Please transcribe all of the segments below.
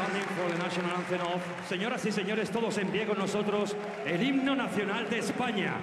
standing for the national anthem of... Señoras y señores, todos en pie con nosotros, el himno nacional de España.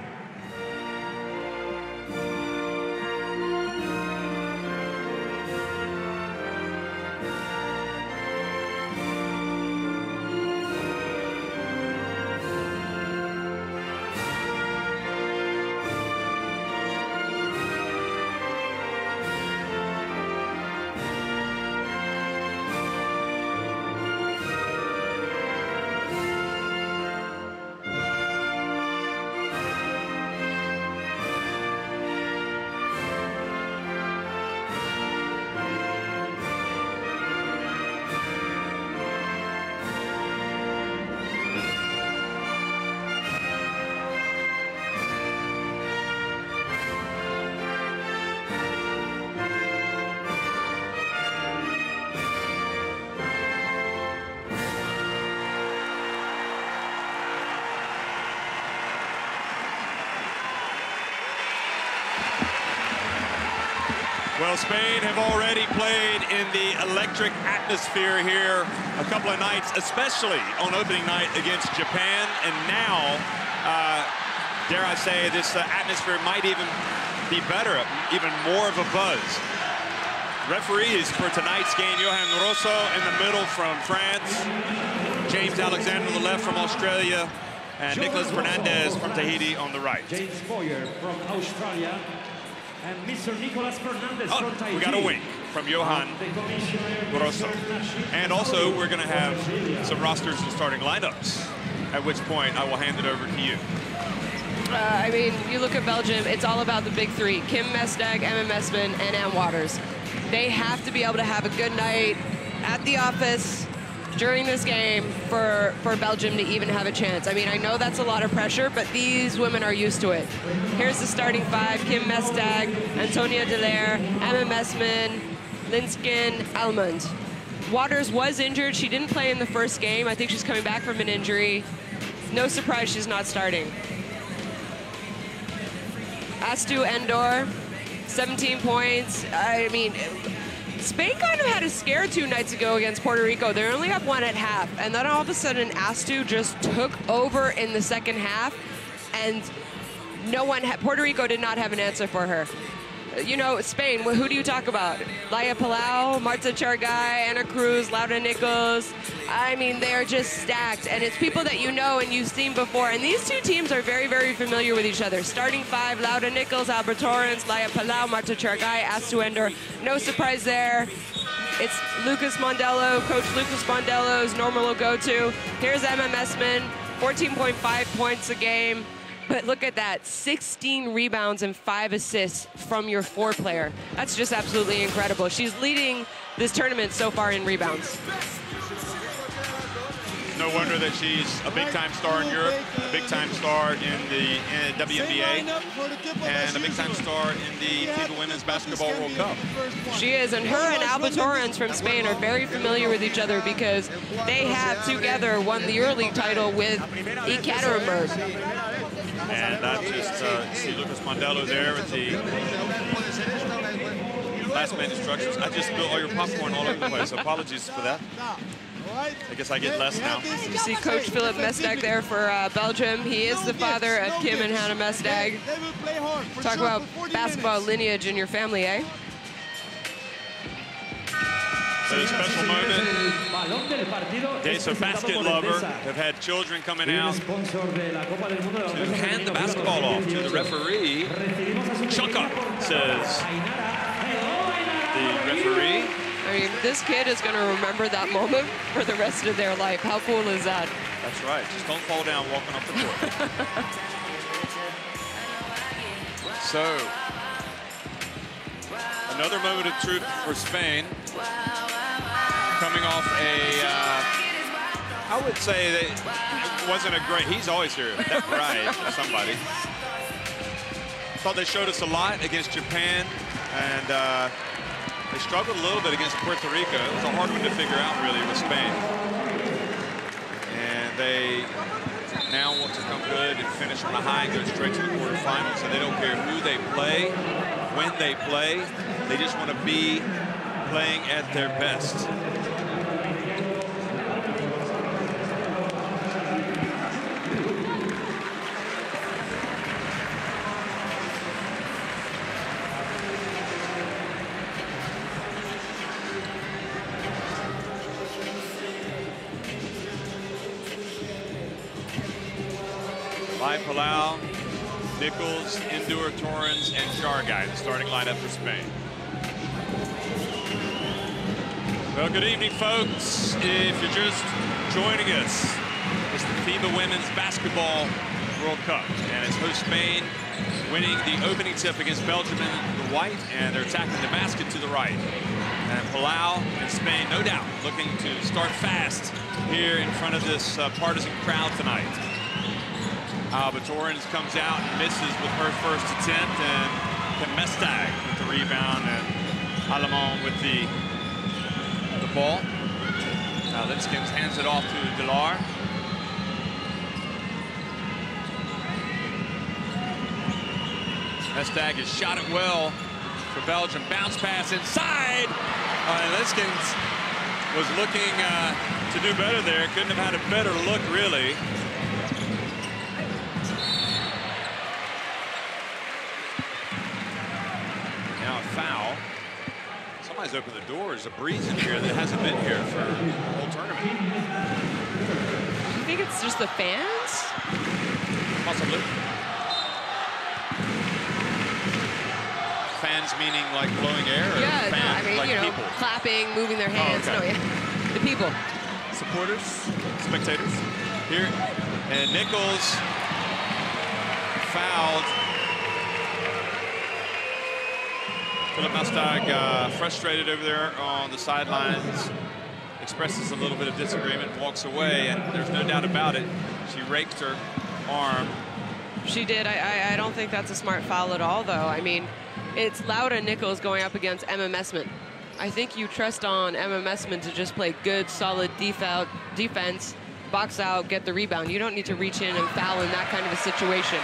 Well, Spain have already played in the electric atmosphere here a couple of nights, especially on opening night against Japan. And now, dare I say, this atmosphere might even be better, even more of a buzz. Referees for tonight's game, Johan Rosso in the middle from France, James Alexander on the left from Australia, and Nicolas Fernandez from Tahiti on the right. James Boyer from Australia. And Mr. Nicolas Fernandez from Tahiti. We got a wink from Johan Grosso. And also, we're going to have some rosters and starting lineups, at which point I will hand it over to you. I mean, you look at Belgium, it's all about the big three. Kim Mestdagh, Emma Messman, and Ann Waters. They have to be able to have a good night at the office during this game for Belgium to even have a chance. I mean, I know that's a lot of pressure, but these women are used to it. Here's the starting five: Kim Mestdagh, Antonia Delaire, Emma Messman, Linskin, Almond. Waters was injured. She didn't play in the first game. I think she's coming back from an injury. No surprise she's not starting. Astu Endor, 17 points. I mean, Spain kind of had a scare 2 nights ago against Puerto Rico. They only up 1 at half, and then all of a sudden Astu just took over in the second half, and Puerto Rico did not have an answer for her. You know, Spain, who do you talk about? Laia Palau, Marta Chargay, Ana Cruz, Laura Nichols. I mean, they are just stacked, and it's people that you know and you've seen before. And these two teams are very, very familiar with each other. Starting five: Laura Nichols, Albert Torrens, Laia Palau, Marta Chargay, Astu Endor. No surprise there. It's Lucas Mondello, Coach Lucas Mondello's normal go-to. Here's Emma Messman, 14.5 points a game. But look at that, 16 rebounds and 5 assists from your 4-player. That's just absolutely incredible. She's leading this tournament so far in rebounds. No wonder that she's a big-time star in Europe, a big-time star in the WNBA, and a big-time star in the FIBA Women's Basketball World Cup. She is, and her and Alba Torrens from Spain are very familiar with each other because they have together won the EuroLeague title with Ekaterinburg. And I just see Lucas Mondello there with the last man instructions. I just spilled all your popcorn all over the place. Apologies for that. I guess I get less now. You see Coach Philip Mestdagh there for Belgium. He is the father of Kim and Hannah Mestdagh. Talk about basketball lineage in your family, eh? So a special moment. Days of basket lover have had children coming out to hand the basketball off to the referee. Chunka, says the referee. I mean, this kid is going to remember that moment for the rest of their life. How cool is that? That's right. Just don't fall down walking up the court. So, another moment of truth for Spain. Coming off I would say that it wasn't a great, he's always here, that right, somebody. Thought they showed us a lot against Japan, and they struggled a little bit against Puerto Rico. It was a hard one to figure out, really, with Spain. And they now want to come good and finish on a high and go straight to the quarterfinals. So they don't care who they play, when they play. They just want to be playing at their best. Lai Palau, Nichols, Indoor, Torrens, and Sharguy, the starting lineup for Spain. Well, good evening, folks. If you're just joining us, it's the FIBA Women's Basketball World Cup, and it's host Spain winning the opening tip against Belgium in the white, and they're attacking the basket to the right. And Palau and Spain, no doubt, looking to start fast here in front of this partisan crowd tonight. Alba Torrens comes out and misses with her first attempt, and Mestag with the rebound, and Alemán with the ball. Now Linskens hands it off to Delar. Mestag has shot it well for Belgium. Bounce pass inside. And Linskens was looking to do better there. Couldn't have had a better look, really. Now a foul. Somebody's opened the door. There's a breeze in here that hasn't been here for the whole tournament. You think it's just the fans? Possibly. Fans meaning like blowing air? Or Yeah, fans, no, I mean, like you know, people? clapping, moving their hands. Oh, okay. No, yeah. The people. Supporters, spectators. Here, and Nichols fouled. Philip Mestag frustrated over there on the sidelines, expresses a little bit of disagreement, walks away, and there's no doubt about it. She raked her arm. She did. I don't think that's a smart foul at all, though. I mean, it's Laura Nichols going up against Emma Messman. I think you trust on Emma Messman to just play good, solid defense, box out, get the rebound. You don't need to reach in and foul in that kind of a situation.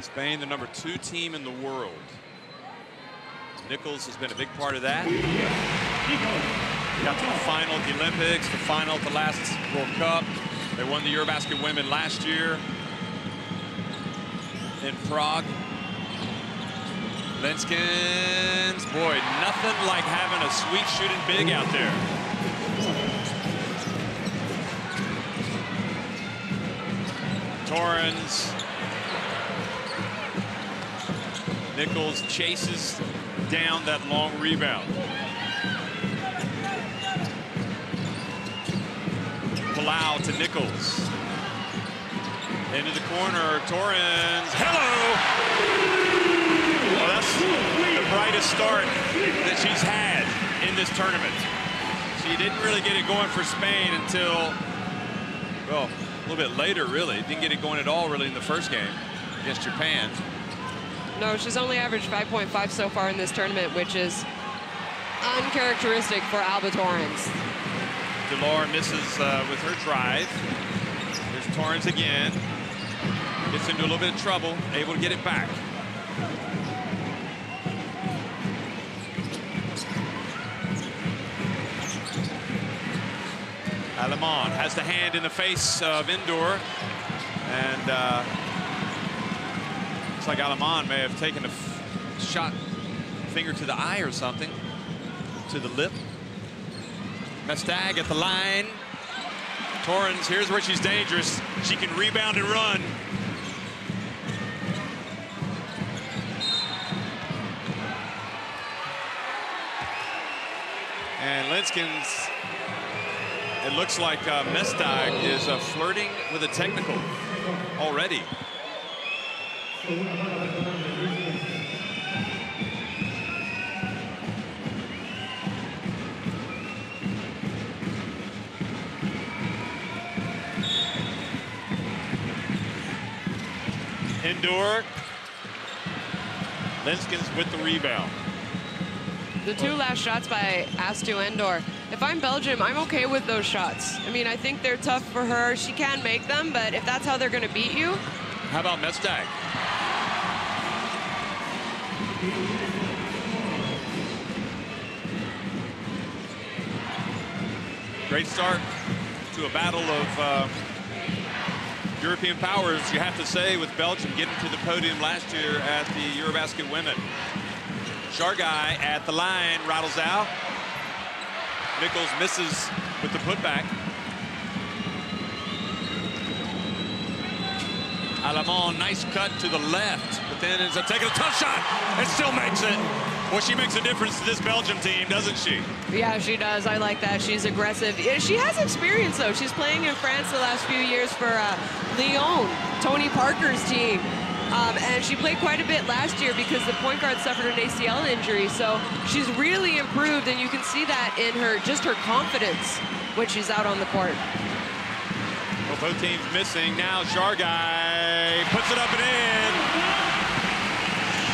Spain, the #2 team in the world. Nichols has been a big part of that. Got to the final at the Olympics, the final at the last World Cup. They won the Eurobasket women last year in Prague. Linskens, boy, nothing like having a sweet shooting big out there. Torrens. Nichols chases down that long rebound. Palau to Nichols. Into the corner, Torrens. Hello! Well, that's the brightest start that she's had in this tournament. She didn't really get it going for Spain until, well, a little bit later, really. Didn't get it going at all, really, in the first game against Japan. No, she's only averaged 5.5 so far in this tournament, which is uncharacteristic for Alba Torrens. Delar misses with her drive. Here's Torrens again. Gets into a little bit of trouble, able to get it back. Alemán has the hand in the face of Indoor, and looks like Alemán may have taken a shot, finger to the eye or something, to the lip. Mestag at the line. Torrens, here's where she's dangerous. She can rebound and run. And Linskens, it looks like Mestag is flirting with a technical already. Indoor. Linskens with the rebound. The two last shots by Astu Endor. If I'm Belgium, I'm okay with those shots. I mean, I think they're tough for her. She can make them, but if that's how they're going to beat you. How about Mestag? Great start to a battle of European powers, you have to say, with Belgium getting to the podium last year at the Eurobasket Women. Sharguy at the line, rattles out. Nichols misses with the putback. Alamon, nice cut to the left, but then ends up taking a tough shot and still makes it. Well, she makes a difference to this Belgium team, doesn't she? Yeah, she does. I like that. She's aggressive. She has experience, though. She's playing in France the last few years for Lyon, Tony Parker's team. And she played quite a bit last year because the point guard suffered an ACL injury. So she's really improved, and you can see that in her confidence when she's out on the court. Well, both teams missing. Now Shargai puts it up and in.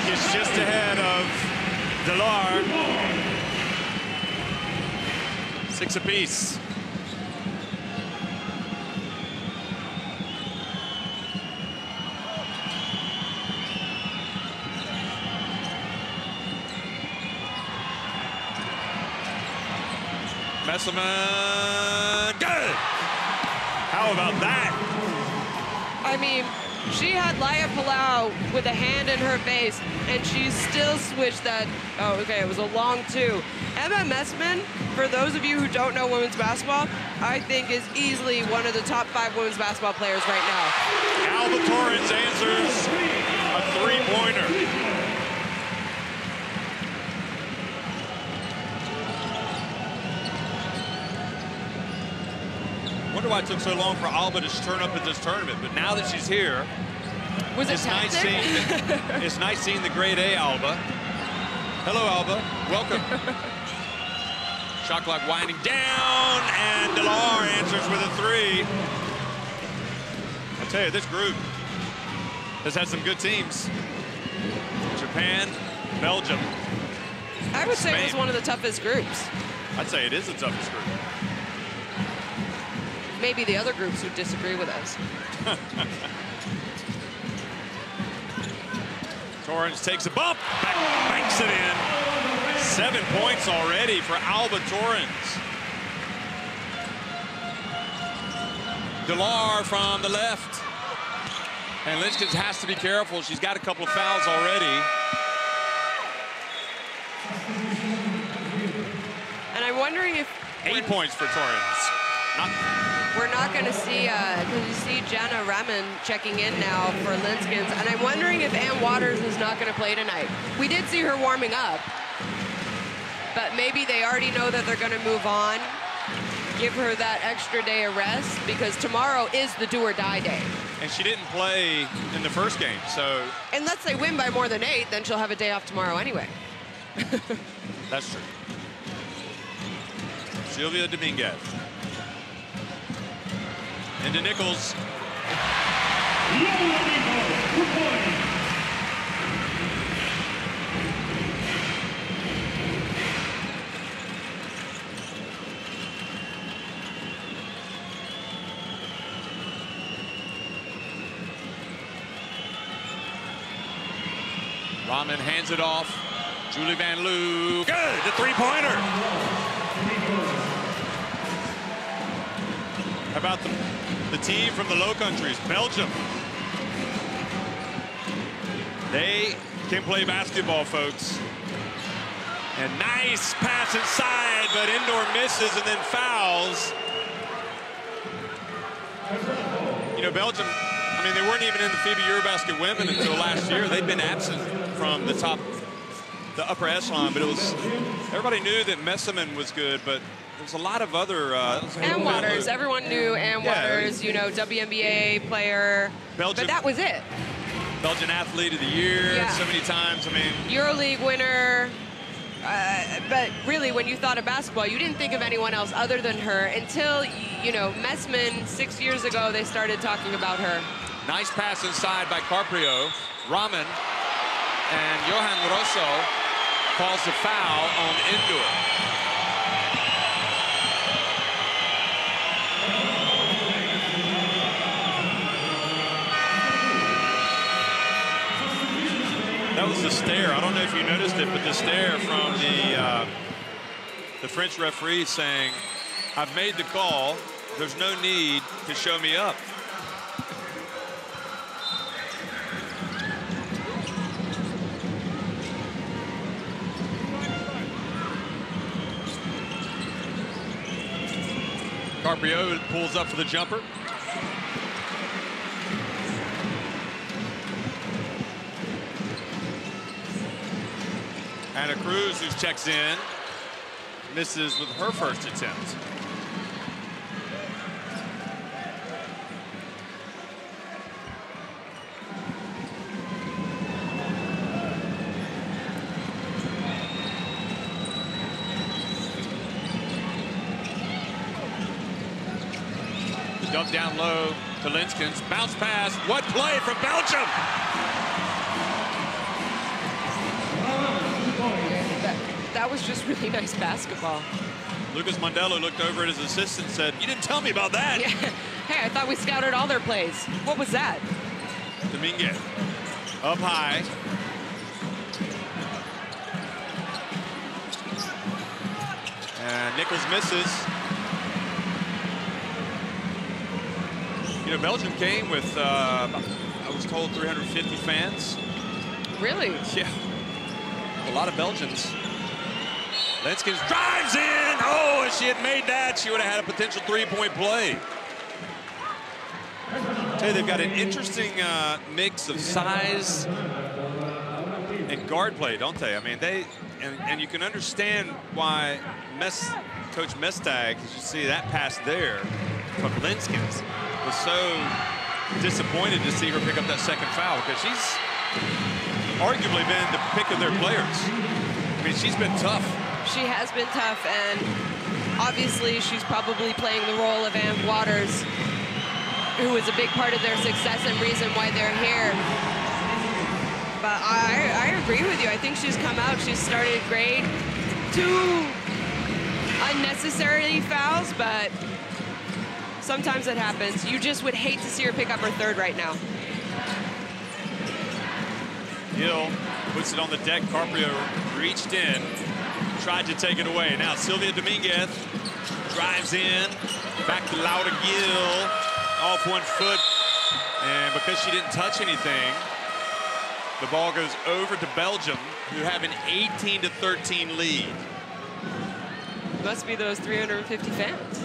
Gets just ahead of Delar. 6 apiece. Messerman, good! How about that? I mean, she had Laya Palau with a hand in her face, and she still switched that. Oh, okay, it was a long 2. Emma Messman, for those of you who don't know women's basketball, I think is easily one of the top 5 women's basketball players right now. Alba Torrens answers a 3-pointer. I wonder why it took so long for Alba to turn up at this tournament, but now that she's here, it's nice seeing the grade A Alba. Hello, Alba. Welcome. Shot clock winding down, and Delar answers with a 3. I'll tell you, this group has had some good teams. Japan, Belgium, I would say Spain. it was one of the toughest groups. I'd say it is the toughest group. Maybe the other groups would disagree with us. Torrens takes a bump, banks it in. 7 points already for Alba Torrens. Delar from the left. And Linskens has to be careful. She's got a couple of fouls already. And I'm wondering if... 8 points for Torrens. We're not going to see, because you see Jana Raman checking in now for Linskens, and I'm wondering if Ann Waters is not going to play tonight. We did see her warming up, but maybe they already know that they're going to move on, give her that extra day of rest, because tomorrow is the do-or-die day. And she didn't play in the first game, so... Unless they win by more than 8, then she'll have a day off tomorrow anyway. That's true. Sylvia Dominguez. Into Nichols. Rahman hands it off. Julie Van Loo. Good, the 3-pointer. How about the team from the Low Countries, Belgium? They can play basketball, folks. And nice pass inside, but Indoor misses and then fouls. You know, Belgium, I mean, they weren't even in the FIBA Eurobasket women until last year. They'd been absent from the upper echelon, but it was, everybody knew that Messerman was good, but there's a lot of other... Ann Waters, everyone knew Ann Waters, you know, WNBA player, Belgium, but that was it. Belgian Athlete of the Year so many times, I mean... EuroLeague winner, but really when you thought of basketball, you didn't think of anyone else other than her until, you know, Messman, 6 years ago, they started talking about her. Nice pass inside by Carprio. Rahman and Johan Rosso calls the foul on Indoor. That was the stare. I don't know if you noticed it, but the stare from the French referee saying, "I've made the call. There's no need to show me up." Carprio pulls up for the jumper. Anna Cruz, who checks in, misses with her first attempt. Dump down low to Linskens. Bounce pass. What play from Belgium? That was just really nice basketball. Lucas Mondello looked over at his assistant and said, "You didn't tell me about that." Yeah. Hey, I thought we scouted all their plays. What was that? Dominguez up high. And Nichols misses. You know, Belgium came with, I was told, 350 fans. Really? Yeah. A lot of Belgians. Linskens drives in. Oh, if she had made that, she would have had a potential three-point play. I tell you, they've got an interesting mix of size and guard play, don't they? I mean, and you can understand why Coach Mestag, as you see that pass there from Linskens, was so disappointed to see her pick up that second foul, because she's arguably been the pick of their players. I mean, she's been tough. She has been tough, and obviously she's probably playing the role of Ann Waters, who is a big part of their success and reason why they're here. But I agree with you. I think she's come out. She's started great. 2 unnecessary fouls, but sometimes it happens. You just would hate to see her pick up her third right now. Gill puts it on the deck. Carprio reached in, tried to take it away. Now Sylvia Dominguez drives in, back to Laura Gill, off 1 foot. And because she didn't touch anything, the ball goes over to Belgium, who have an 18-13 lead. Must be those 350 fans.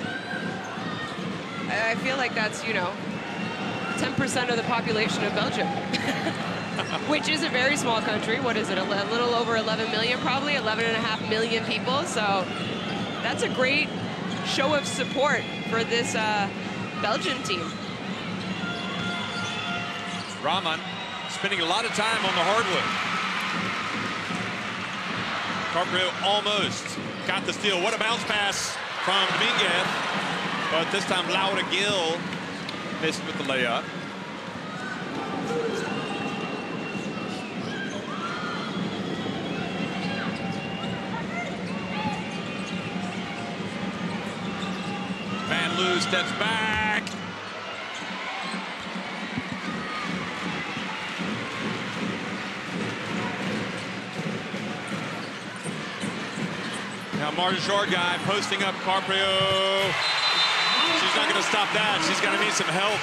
I feel like that's, you know, 10% of the population of Belgium, which is a very small country. What is it, a little over 11 million, probably 11.5 million people. So that's a great show of support for this Belgian team. Rahman spending a lot of time on the hardwood. Carprio almost got the steal. What a bounce pass from Dominguez. But this time Laura Gill missed with the layup. Van Loo steps back. Now Martin Short guy posting up Carprio. She's not going to stop that. She's going to need some help.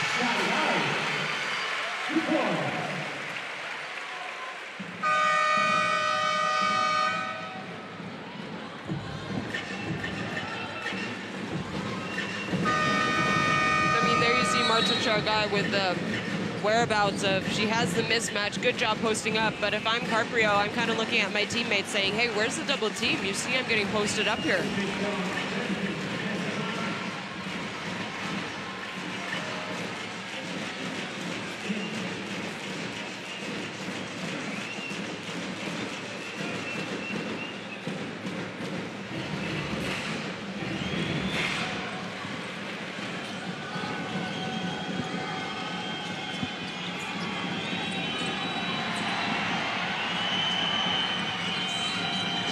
I mean, there you see Martin Chargai with the whereabouts of, she has the mismatch. Good job posting up. But if I'm Carprio, I'm kind of looking at my teammates saying, hey, where's the double team? You see I'm getting posted up here.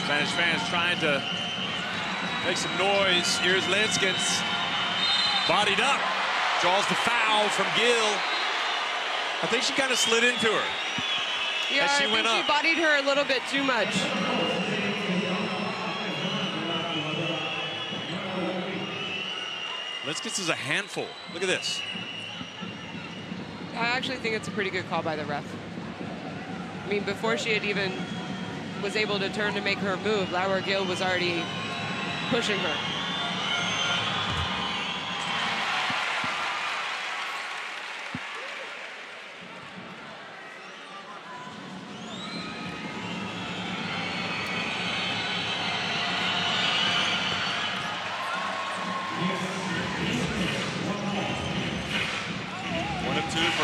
Spanish fans trying to make some noise. Here's Linskens. Bodied up. Draws the foul from Gill. I think she kind of slid into her. Yeah, as she went up. She bodied her a little bit too much. Linskens is a handful. Look at this. I actually think it's a pretty good call by the ref. I mean, before she had even was able to turn to make her move, Laura Gill was already pushing her.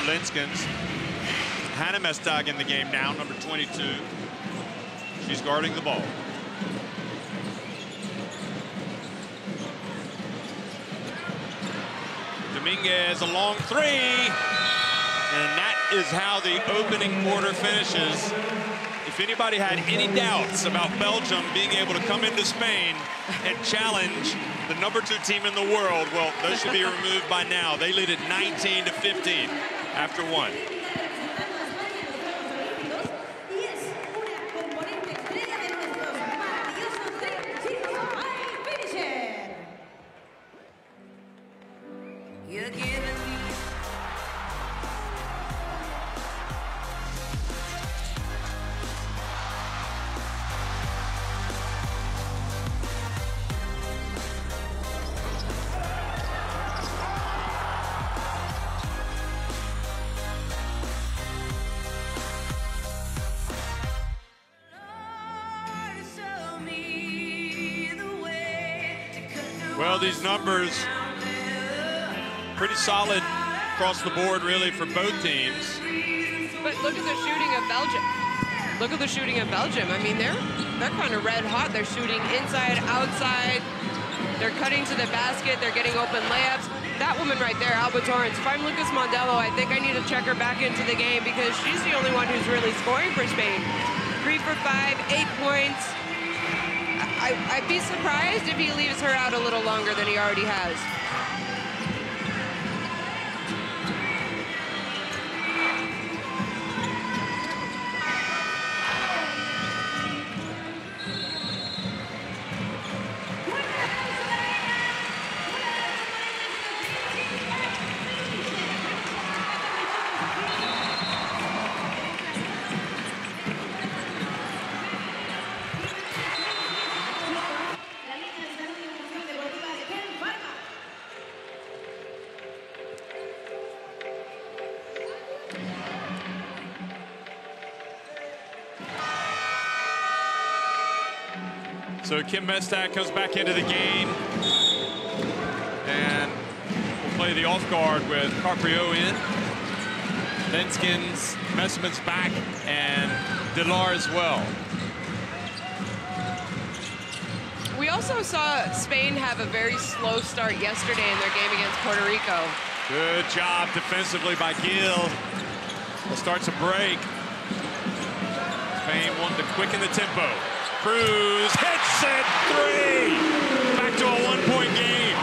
Lenskens. Hannah Mestag in the game now, number 22. She's guarding the ball. Dominguez, a long three. And that is how the opening quarter finishes. If anybody had any doubts about Belgium being able to come into Spain and challenge the number 2 team in the world, well, those should be removed by now. They lead at 19-15 after 1. Well, these numbers pretty solid across the board, really, for both teams. But look at the shooting of Belgium. Look at the shooting of Belgium. I mean, they're kind of red hot. They're shooting inside, outside. They're cutting to the basket. They're getting open layups. That woman right there, Alba Torrance. If I'm Lucas Mondello, I think I need to check her back into the game because she's the only one who's really scoring for Spain. 3 for 5, 8 points. I'd be surprised if he leaves her out a little longer than he already has. So Kim Mestag comes back into the game. And we'll play the off guard with Carprio in. Lenskens, Messerman's back, and Delar as well. We also saw Spain have a very slow start yesterday in their game against Puerto Rico. Good job defensively by Gil. It starts a break. Spain wanting to quicken the tempo. Cruz hits it, 3. Back to a 1-point game.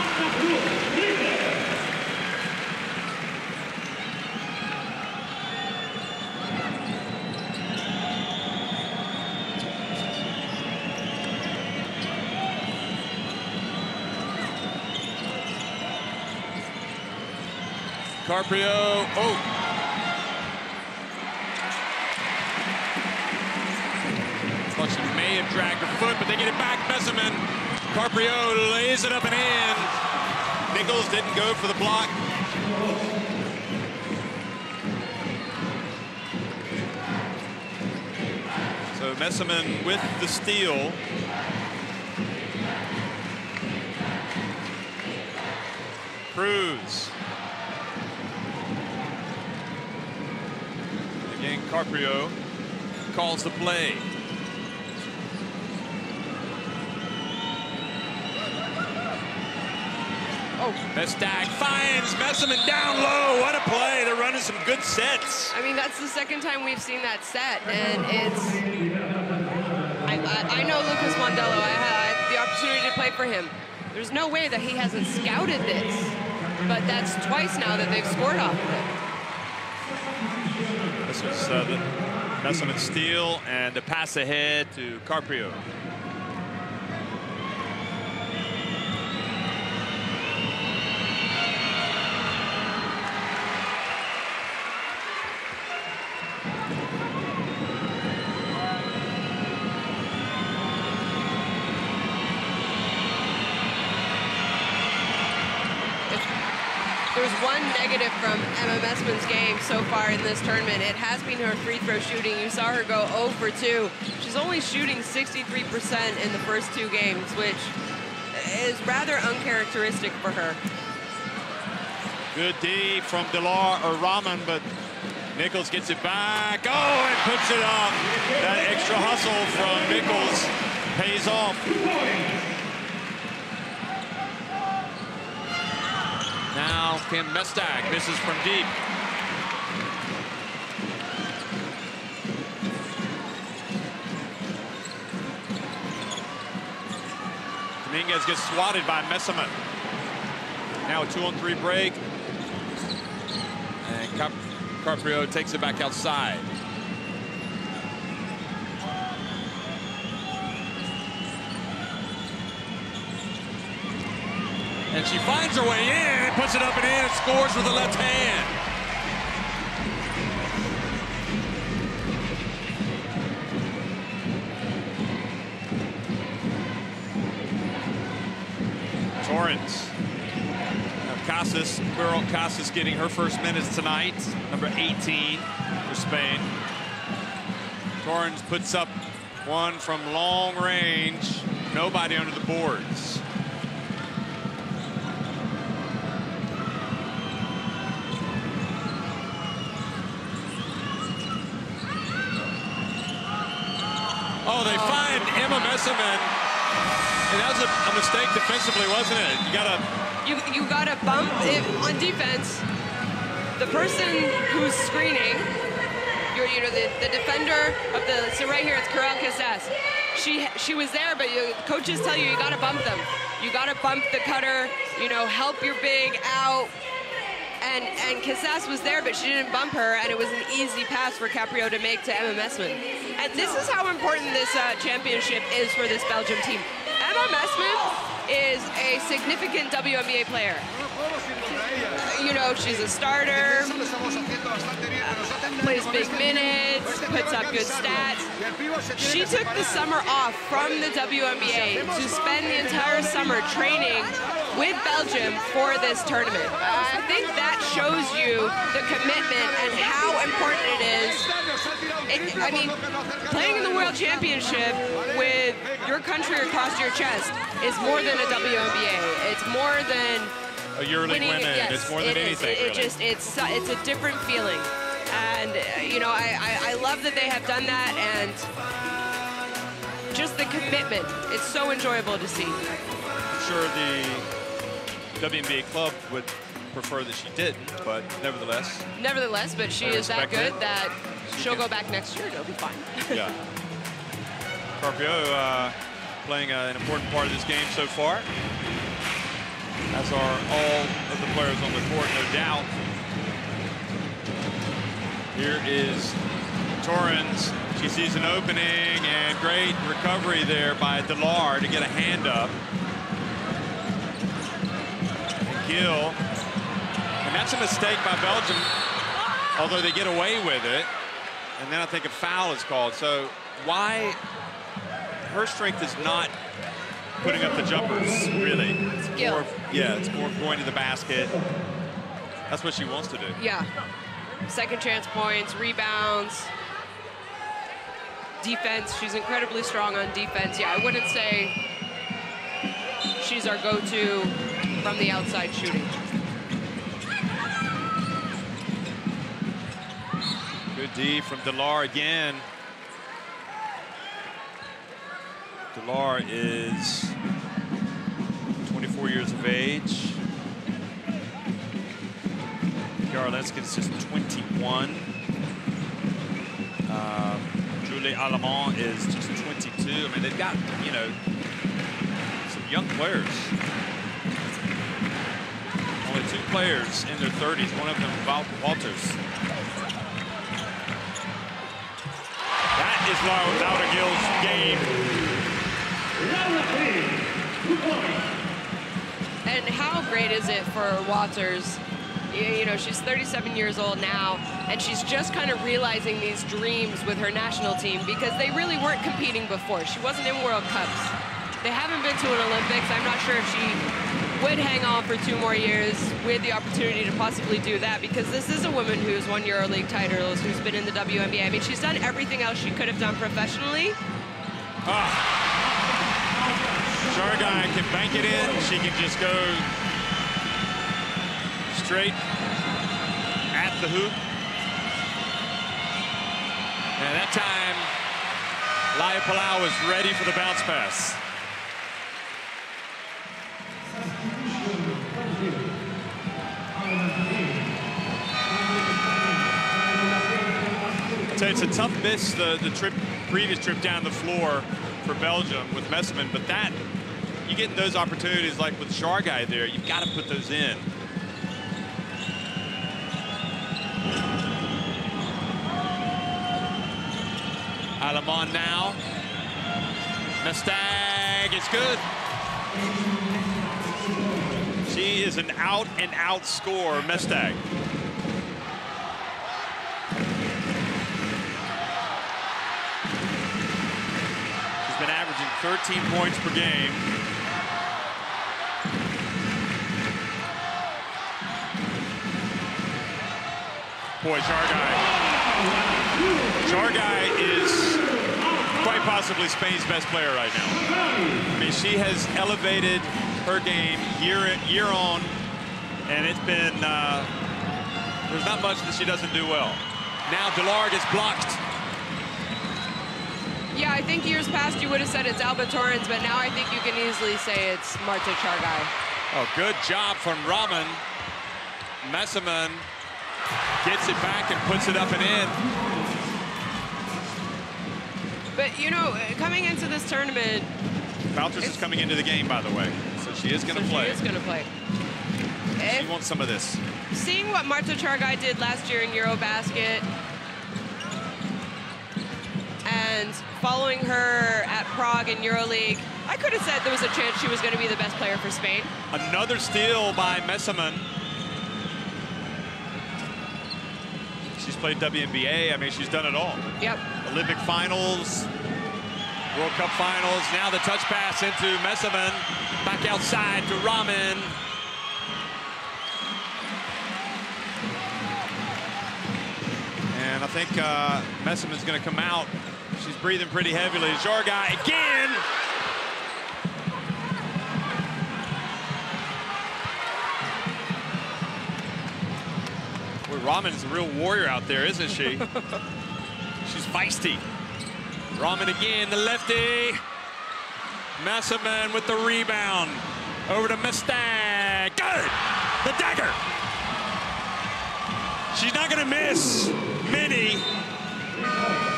Carprio, She may have dragged her foot, but they get it back. Messerman. Carprio lays it up and in. Nichols didn't go for the block. So Messerman with the steal. Cruz. Again, Carprio calls the play. Mestag finds Messerman down low. What a play. They're running some good sets. I mean, that's the second time we've seen that set, and it's... I know Lucas Mondello. I had the opportunity to play for him. There's no way that he hasn't scouted this, but that's twice now that they've scored off of it. This was the Messerman steal and the pass ahead to Carprio. There's one negative from Emma Messman's game so far in this tournament. It has been her free throw shooting. You saw her go 0 for 2. She's only shooting 63% in the first 2 games, which is rather uncharacteristic for her. Good D from Delar or Rahman, but Nichols gets it back. Oh, and puts it up. That extra hustle from Nichols pays off. Now Kim Mesdag misses from deep. Dominguez gets swatted by Messaman. Now a 2-on-3 break. And Carprio takes it back outside. And she finds her way in, puts it up and in, and scores with the left hand. Torrens. Casas, Quirrell Casas getting her first minutes tonight, number 18 for Spain. Torrens puts up one from long range, nobody under the boards. Oh, they find Emma Messaman, and that was a mistake defensively, wasn't it? You gotta bump it on defense. The person who's screening, the defender of the, so right here it's Quirrell Casas. She was there, but coaches tell you gotta bump them. You gotta bump the cutter, help your big out. And Casas was there, but she didn't bump her, and it was an easy pass for Caprio to make to Emma Messman. And this is how important this championship is for this Belgium team. Emma Messman is a significant WNBA player. She's a starter, plays big minutes, puts up good stats. She took the summer off from the WNBA to spend the entire summer training with Belgium for this tournament. I think that shows you the commitment and how important it is. Playing in the World Championship with your country across your chest is more than a WNBA. It's more than a EuroLeague women. Yes, it's more than anything. It's a different feeling, and I love that they have done that, and just the commitment. It's so enjoyable to see. I'm sure the WNBA club would prefer that she didn't, but nevertheless. Nevertheless, but she is that good that she'll go back next year. It'll be fine. Yeah. Carpio playing an important part of this game so far, as are all of the players on the court, no doubt. Here is Torrens. She sees an opening, and great recovery there by Delar to get a hand up. And Gill. And that's a mistake by Belgium, although they get away with it. And then I think a foul is called. So why? Her strength is not putting up the jumpers, really. It's Gill. It's more going to the basket. That's what she wants to do. Yeah. Second chance points, rebounds, defense. She's incredibly strong on defense. Yeah, I wouldn't say she's our go-to from the outside shooting. Good D from Delar again. Delar is 24 years of age. Garlinski is just 21. Julie Allemand is just 22. I mean, they've got, some young players. Only 2 players in their 30s, one of them Walters. That is Laura Gill's game. And how great is it for Walters? She's 37 years old now, and she's just kind of realizing these dreams with her national team, because they really weren't competing before. She wasn't in World Cups. They haven't been to an Olympics. I'm not sure if she would hang on for 2 more years with the opportunity to possibly do that, because this is a woman who's won EuroLeague titles, who's been in the WNBA. I mean, she's done everything else she could have done professionally. Sharguy can bank it in. She can just go straight at the hoop. And that time, Laia Palau was ready for the bounce pass. I'll tell you, it's a tough miss, the previous trip down the floor for Belgium with Messerman, but that, you get those opportunities like with Shargai there, you've got to put those in. Alamon now. Mestag is good. She is an out-and-out scorer, Mestag. She's been averaging 13 points per game. Boy, Shargai is quite possibly Spain's best player right now. I mean, she has elevated her game year on, and it's been, there's not much that she doesn't do well. Now Delar gets blocked. Yeah, I think years past you would have said it's Alba Torrens, but now I think you can easily say it's Marta Shargai. Oh, good job from Raman. Messerman gets it back and puts it up and in. But, you know, coming into this tournament... Valters is coming into the game, by the way, so she is going to play. She is going to play. She wants some of this. Seeing what Marta Shargai did last year in Eurobasket and following her at Prague in EuroLeague, I could have said there was a chance she was going to be the best player for Spain. Another steal by Messerman. She's played WNBA. I mean, she's done it all. Yep. Olympic finals, World Cup finals. Now the touch pass into Messerman. Back outside to Raman. And I think Messerman's going to come out. She's breathing pretty heavily. Shargai again. Raman's a real warrior out there, isn't she? She's feisty. Raman again, the lefty. Messerman with the rebound. Over to Mestag. Good! The dagger! She's not gonna miss many.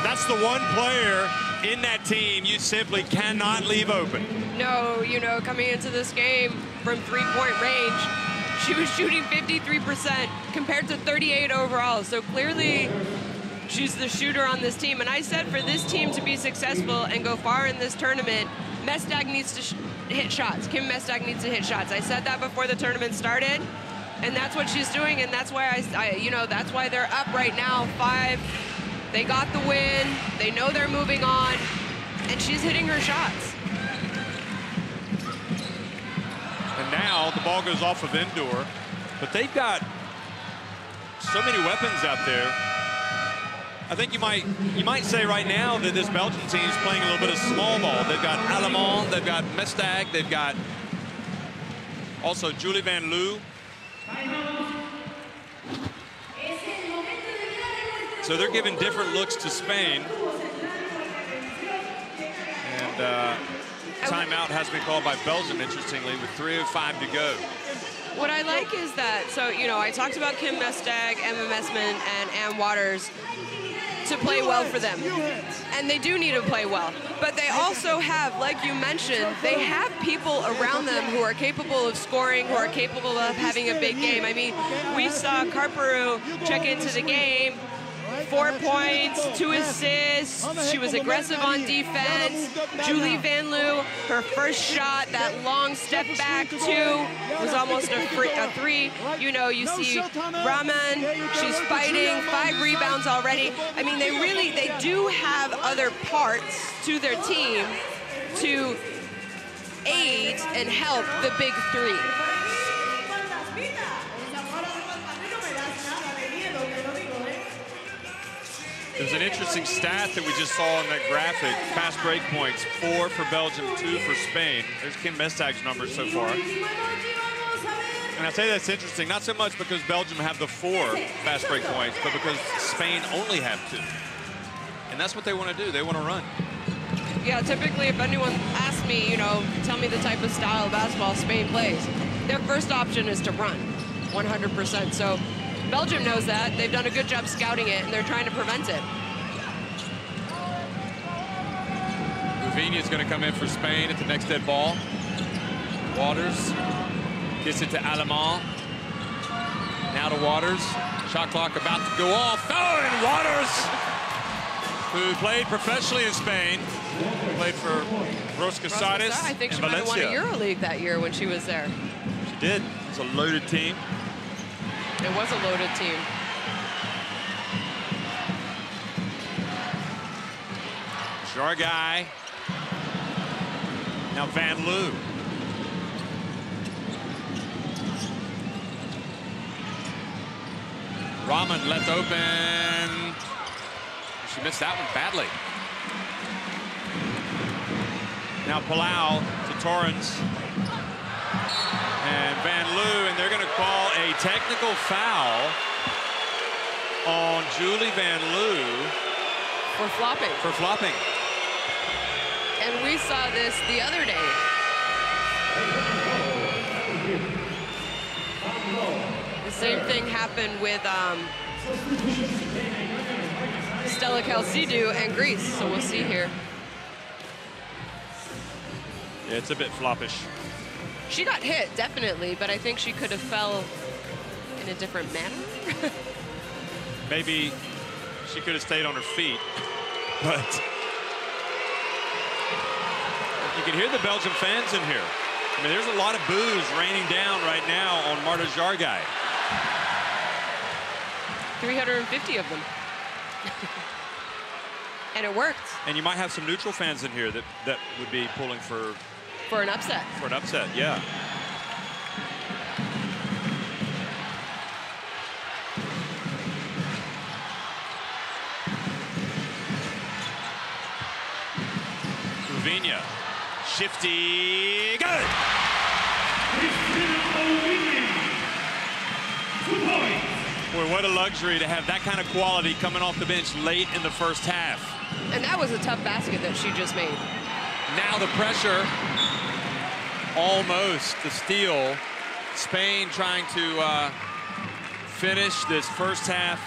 That's the one player in that team you simply cannot leave open. No, you know, coming into this game from three-point range, she was shooting 53% compared to 38 overall. So clearly, she's the shooter on this team. And I said for this team to be successful and go far in this tournament, Mestag needs to hit shots. Kim Mestag needs to hit shots. I said that before the tournament started, and that's what she's doing. And that's why you know, that's why they're up right now, 5. They got the win. They know they're moving on, and she's hitting her shots. And now the ball goes off of Endor, but they've got so many weapons out there. I think you might say right now that this Belgian team is playing a little bit of small ball. They've got Alamon, they've got Mestag, they've got also Julie Van Loo. So they're giving different looks to Spain. And timeout has been called by Belgium, interestingly, with 3:05 to go. What I like is that, so, you know, I talked about Kim Mestag, Emma Messman, and Ann Waters to play well for them. And they do need to play well. But they also have, like you mentioned, they have people around them who are capable of scoring, who are capable of having a big game. I mean, we saw Karperu check into the game, 4 points, 2 assists. She was aggressive on defense. Julie Van Loo, her first shot, that long step back 2 was almost a 3. You know, you see Raman, she's fighting, 5 rebounds already. I mean, they do have other parts to their team to aid and help the big 3. There's an interesting stat that we just saw in that graphic. Fast break points, 4 for Belgium, 2 for Spain. There's Kim Mestag's numbers so far. And I say that's interesting, not so much because Belgium have the 4 fast break points, but because Spain only have 2. And that's what they want to do. They want to run. Yeah, typically if anyone asks me, you know, tell me the type of style of basketball Spain plays, their first option is to run, 100%. So Belgium knows that. They've done a good job scouting it, and they're trying to prevent it. Uvinia's going to come in for Spain at the next dead ball. Waters gets it to Alemán. Now to Waters. Shot clock about to go off. Oh, and Waters, who played professionally in Spain, played for Roscasatis I think she in might have won a Valencia. EuroLeague that year when she was there. She did. It's a loaded team. It was a loaded team. Jargai. Now Van Loo. Rahman left open. She missed that one badly. Now Palau to Torrens. And Van Loo, and they're going to call a technical foul on Julie Van Loo. For flopping. For flopping. And we saw this the other day. The same thing happened with Stella Calcidou and Greece, so we'll see here. Yeah, it's a bit floppish. She got hit, definitely, but I think she could have fell in a different manner. Maybe she could have stayed on her feet, but you can hear the Belgian fans in here. I mean, there's a lot of boos raining down right now on Marta Jargai. 350 of them. And it worked. And you might have some neutral fans in here that would be pulling for an upset. For an upset, yeah. Uvinia, shifty, good! Boy, what a luxury to have that kind of quality coming off the bench late in the first half. And that was a tough basket that she just made. Now the pressure, almost the steal. Spain trying to finish this first half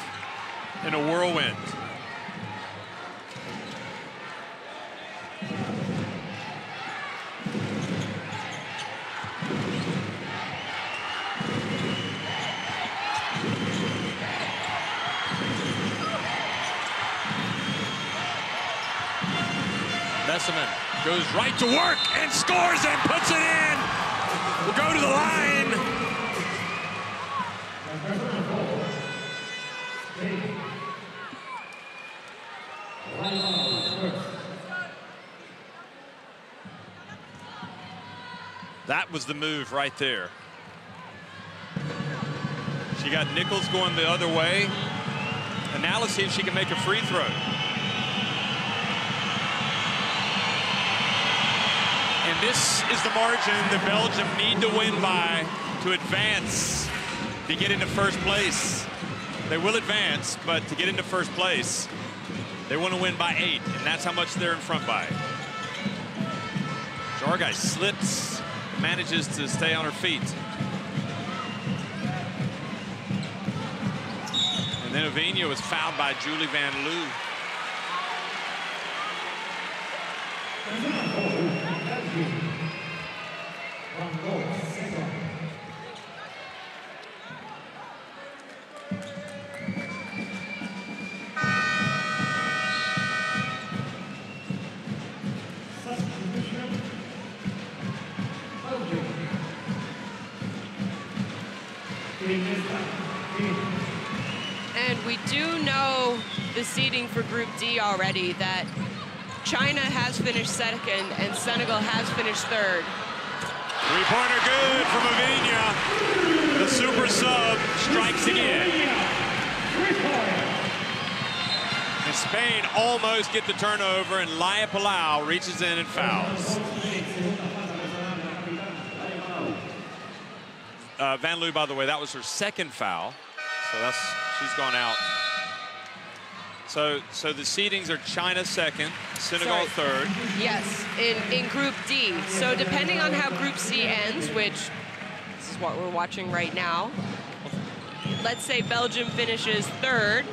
in a whirlwind. Besseman goes right to work and scores and puts it in. We'll go to the line. That was the move right there. She got Nichols going the other way. And now let's see if she can make a free throw. And this is the margin that Belgium need to win by to advance, to get into first place. They will advance, but to get into first place, they want to win by 8, and that's how much they're in front by. Jargai slips, manages to stay on her feet. And then Uvinia was fouled by Julie Van Loo. And we do know the seeding for Group D already, that China has finished second and Senegal has finished third. Three-pointer good from Uvinia. The super sub strikes again. And Spain almost get the turnover, and Laia Palau reaches in and fouls. Van Loo, by the way, that was her second foul. So she's gone out. So the seedings are China second, Senegal third. Yes, in Group D. So depending on how Group C ends, which this is what we're watching right now, let's say Belgium finishes third,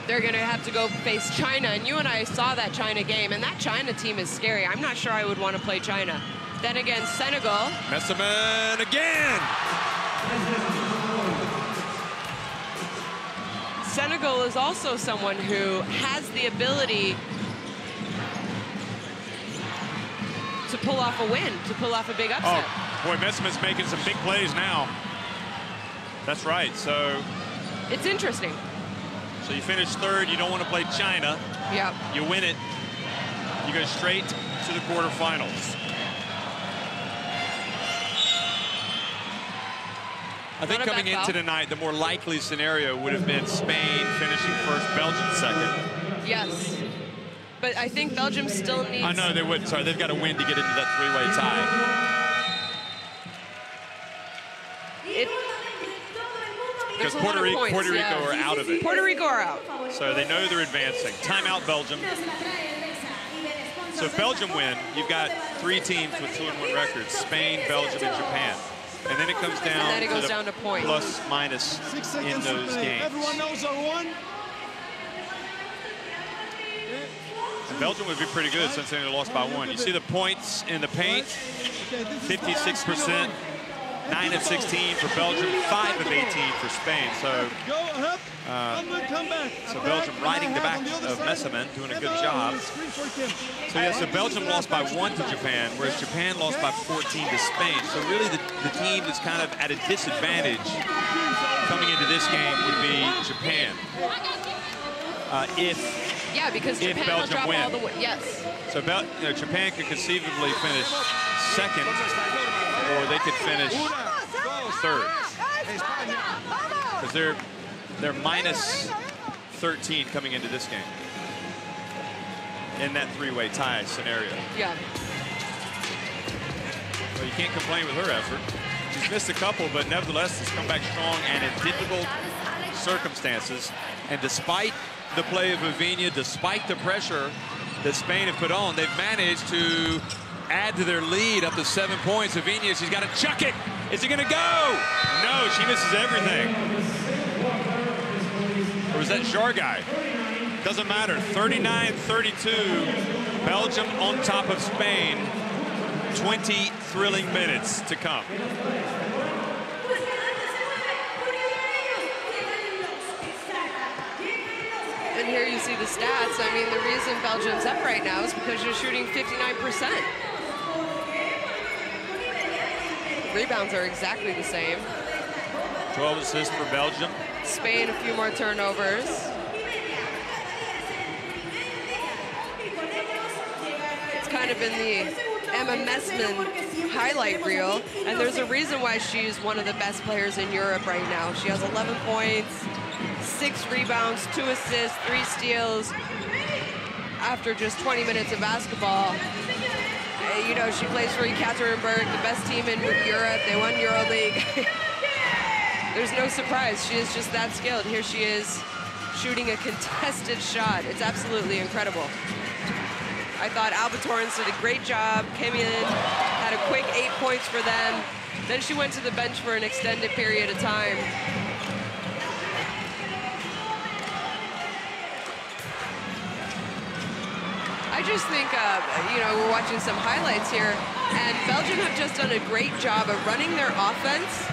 they're going to have to go face China. And you and I saw that China game, and that China team is scary. I'm not sure I would want to play China. Then again, Senegal. Messaman again! Senegal is also someone who has the ability to pull off a win, to pull off a big upset. Oh, boy, Messaman's making some big plays now. That's right, so... It's interesting. So you finish third, you don't want to play China. Yep. You win it, you go straight to the quarterfinals. I think coming into tonight, the more likely scenario would have been Spain finishing first, Belgium second. Yes. But I think Belgium still needs... I know they would. Sorry, they've got to win to get into that three-way tie. Because Puerto Rico are out of it. Puerto Rico are out. So they know they're advancing. Timeout, Belgium. So if Belgium win, you've got 3 teams with 2-1 records: Spain, Belgium, and Japan. And then it comes down, and then it goes down to points. Plus, minus in those games. Everyone knows our one. And Belgium would be pretty good since they only lost by 1. You see the points in the paint, 56%, 9 of 16 for Belgium, 5 of 18 for Spain. So, Belgium riding the back of Messaman, doing a good job. So yeah, so Belgium lost by 1 to Japan, whereas Japan lost by 14 to Spain. So really the team that's kind of at a disadvantage coming into this game would be Japan. Because if Japan Belgium will drop win. all the yes. So Japan could conceivably finish second, or they could finish third. Because they're minus 13 coming into this game in that three-way tie scenario. Yeah. Well, you can't complain with her effort. She's missed a couple, but nevertheless has come back strong and in difficult circumstances. And despite the play of Avinia, despite the pressure that Spain have put on, they've managed to add to their lead up to 7 points. Avinia, she's got to chuck it. Is it going to go? No, she misses everything. Or was that Jargai? Doesn't matter. 39-32. Belgium on top of Spain. 20 thrilling minutes to come. And here you see the stats. I mean, the reason Belgium's up right now is because you're shooting 59%. Rebounds are exactly the same. 12 assists for Belgium. Spain, a few more turnovers. It's kind of been the Emma Messman highlight reel, and there's a reason why she's one of the best players in Europe right now. She has 11 points, 6 rebounds, 2 assists, 3 steals after just 20 minutes of basketball. You know, she plays for Ekaterinburg, the best team in Europe. They won EuroLeague. There's no surprise. She is just that skilled. Here she is shooting a contested shot. It's absolutely incredible. I thought Alba Torrens did a great job, came in, had a quick 8 points for them. Then she went to the bench for an extended period of time. I just think, you know, we're watching some highlights here, and Belgium have just done a great job of running their offense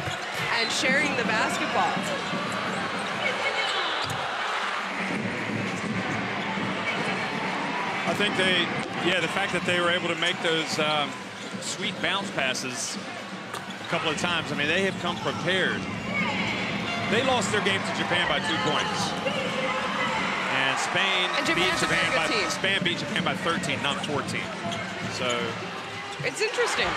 and sharing the basketball. I think the fact that they were able to make those sweet bounce passes a couple of times, I mean, they have come prepared. They lost their game to Japan by 2 points. And Spain beat Japan by 13, not 14. So it's interesting.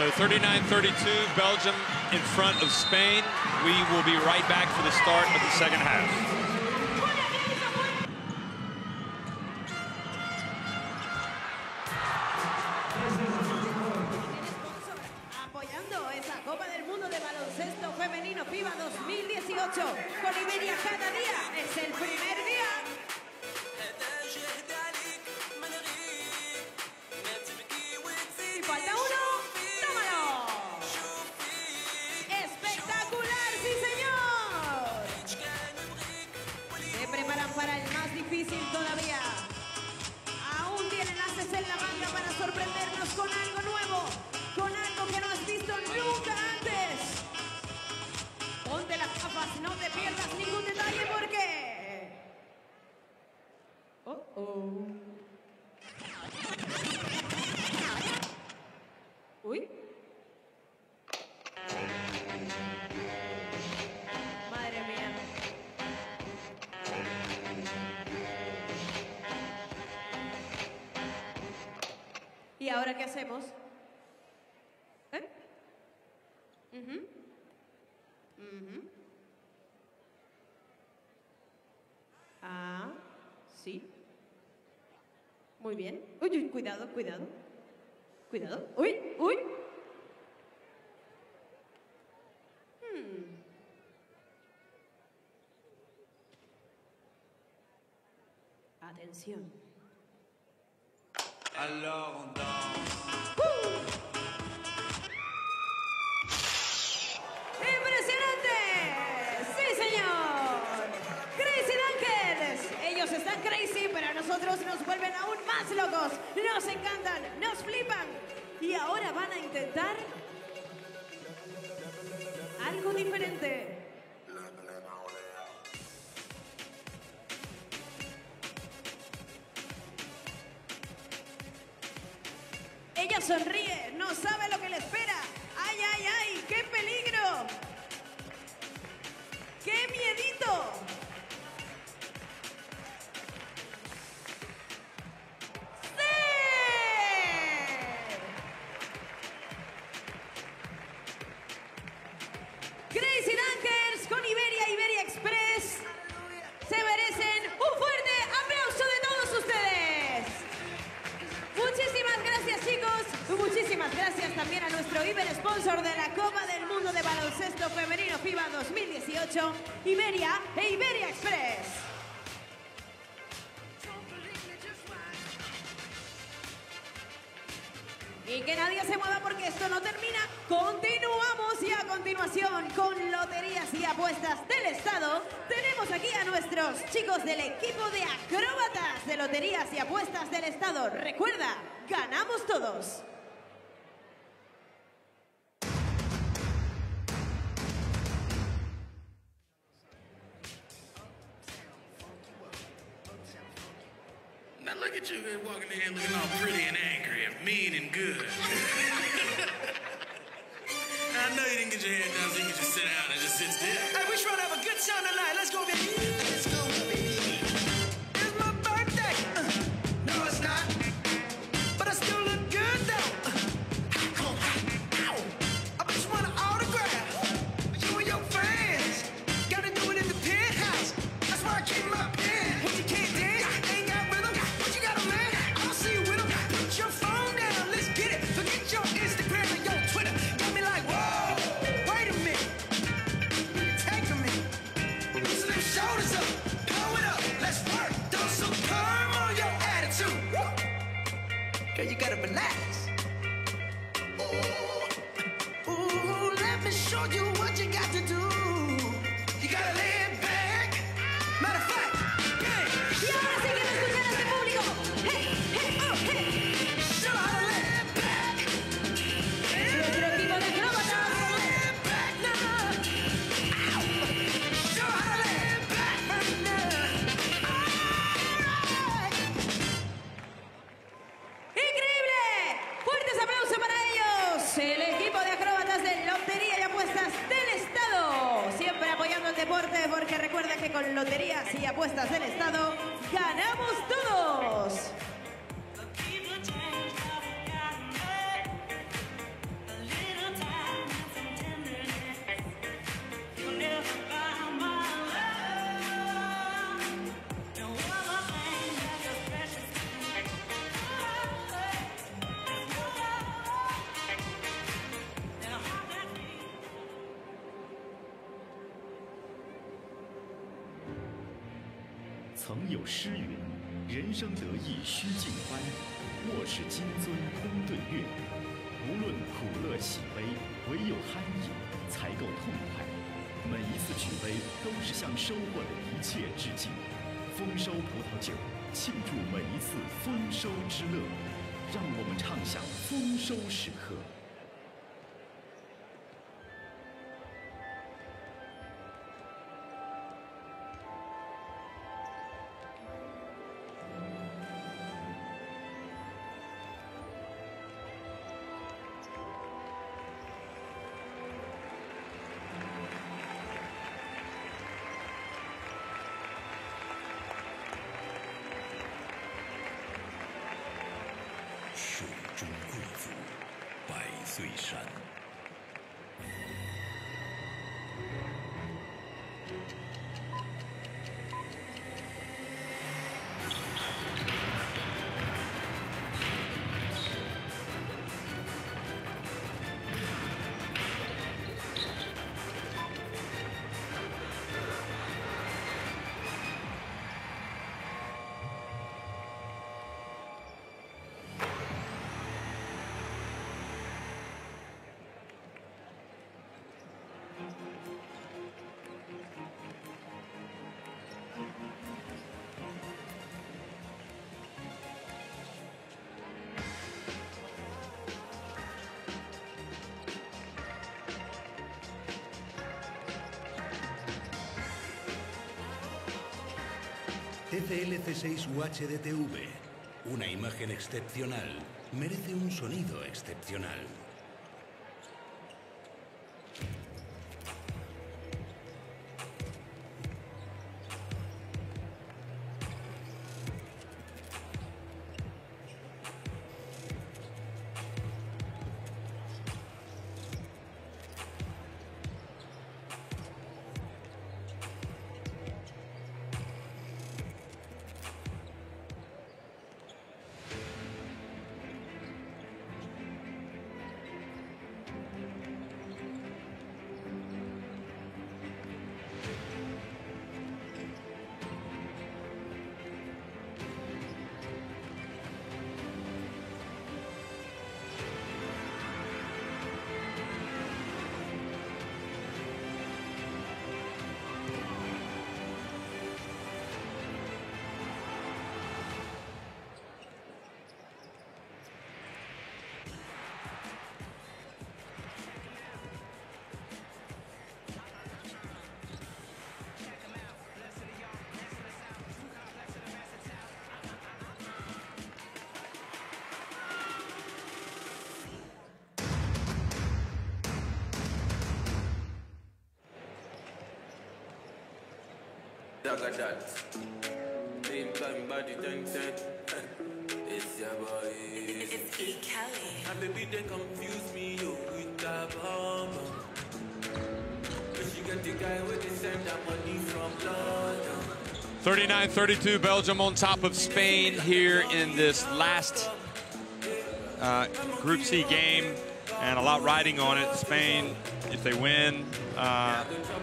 So 39-32, Belgium in front of Spain. We will be right back for the start of the second half. Copa del Mundo de Baloncesto Femenino FIBA 2018. Con Iberia cada día es el primer día. Y falta uno. ¡Tómalo! ¡Espectacular, sí señor! Se preparan para el más difícil todavía. Aún tienen ases en la manga para sorprendernos con algo nuevo. Con algo que no has visto nunca antes. Ponte las gafas, no te pierdas ningún detalle porque... Uy. Madre mía. ¿Y ahora qué hacemos? Ah, sí. Muy bien. Uy, uy, cuidado, cuidado. Cuidado. Uy, uy. Atención. Alors on danse. ¡Impresionante! ¡Sí, señor! ¡Crazy Dunkers! Ellos están crazy, pero a nosotros nos vuelven aún más locos. Nos encantan, nos flipan. Y ahora van a intentar algo diferente. Ella sonríe, no sabe lo que le espera. ¡Ay, ay, ay! ¡Qué peligro! ¡Qué miedito! ¡Sí! Crazy Dunkers con Iberia Express se merecen un fuerte aplauso de todos ustedes. Muchísimas gracias, chicos. Muchísimas gracias también a nuestro Iber sponsor de la Copa del Mundo de Baloncesto Femenino FIBA 2018, Iberia e Iberia Express. Y que nadie se mueva porque esto no termina. Continuamos y a continuación con Loterías y Apuestas del Estado tenemos aquí a nuestros chicos del equipo de acróbatas de Loterías y Apuestas del Estado. Recuerda, ganamos todos. Now look at you walking in here looking all pretty and angry and mean and good. I know you didn't get your hair done, so you can just sit down and just sit still. Hey, we trying to have a good time tonight. Let's go, baby. Let's go, baby. It's my birthday. No, it's not. But I still look good, though. I just want an autograph. You and your friends. Gotta do it in the penthouse. That's where I keep my pen. What you can't dance, ain't got rhythm. What you got a man? I don't see you with him. Put your phone down, let's get it. Forget your Instagram and your Twitter. Got me like, whoa, wait a minute. Take a minute. Loosen them shoulders up, blow it up, let's work. Throw some perm on your attitude. Girl, you gotta relax. Ooh, let me show you what you got to do. You gotta lay it back. Matter of fact, bang. Y ahora sí que me escuchan a este público. Hey, hey, oh, hey. Show how to lay it back. Nuestro equipo de acróbatas. Lay it back now. Ow. Show how to lay it back right now. All right. ¡Increíble! ¡Fuertes aplausos para ellos! El equipo de acróbatas de Lotería y Apuestas del Estado. Siempre apoyando el deporte porque recuerda que con Loterías y Apuestas del Estado ganamos todos. 曾有诗云：“人生得意须尽欢，莫使金樽空对月。”无论苦乐喜悲，唯有酣饮才够痛快。每一次举杯，都是向收获的一切致敬。丰收葡萄酒，庆祝每一次丰收之乐。让我们畅享丰收时刻。水中贵族，百岁山。TCLC6 UHDTV. Una imagen excepcional merece un sonido excepcional. Dagger that. Same time body tempted. It's your boy. It's E. Kelly. And baby they confuse me yo with the bomb. But she got the guy with the send that money from London. 39-32, Belgium on top of Spain here in this last Group C game, and a lot riding on it. Spain, if they win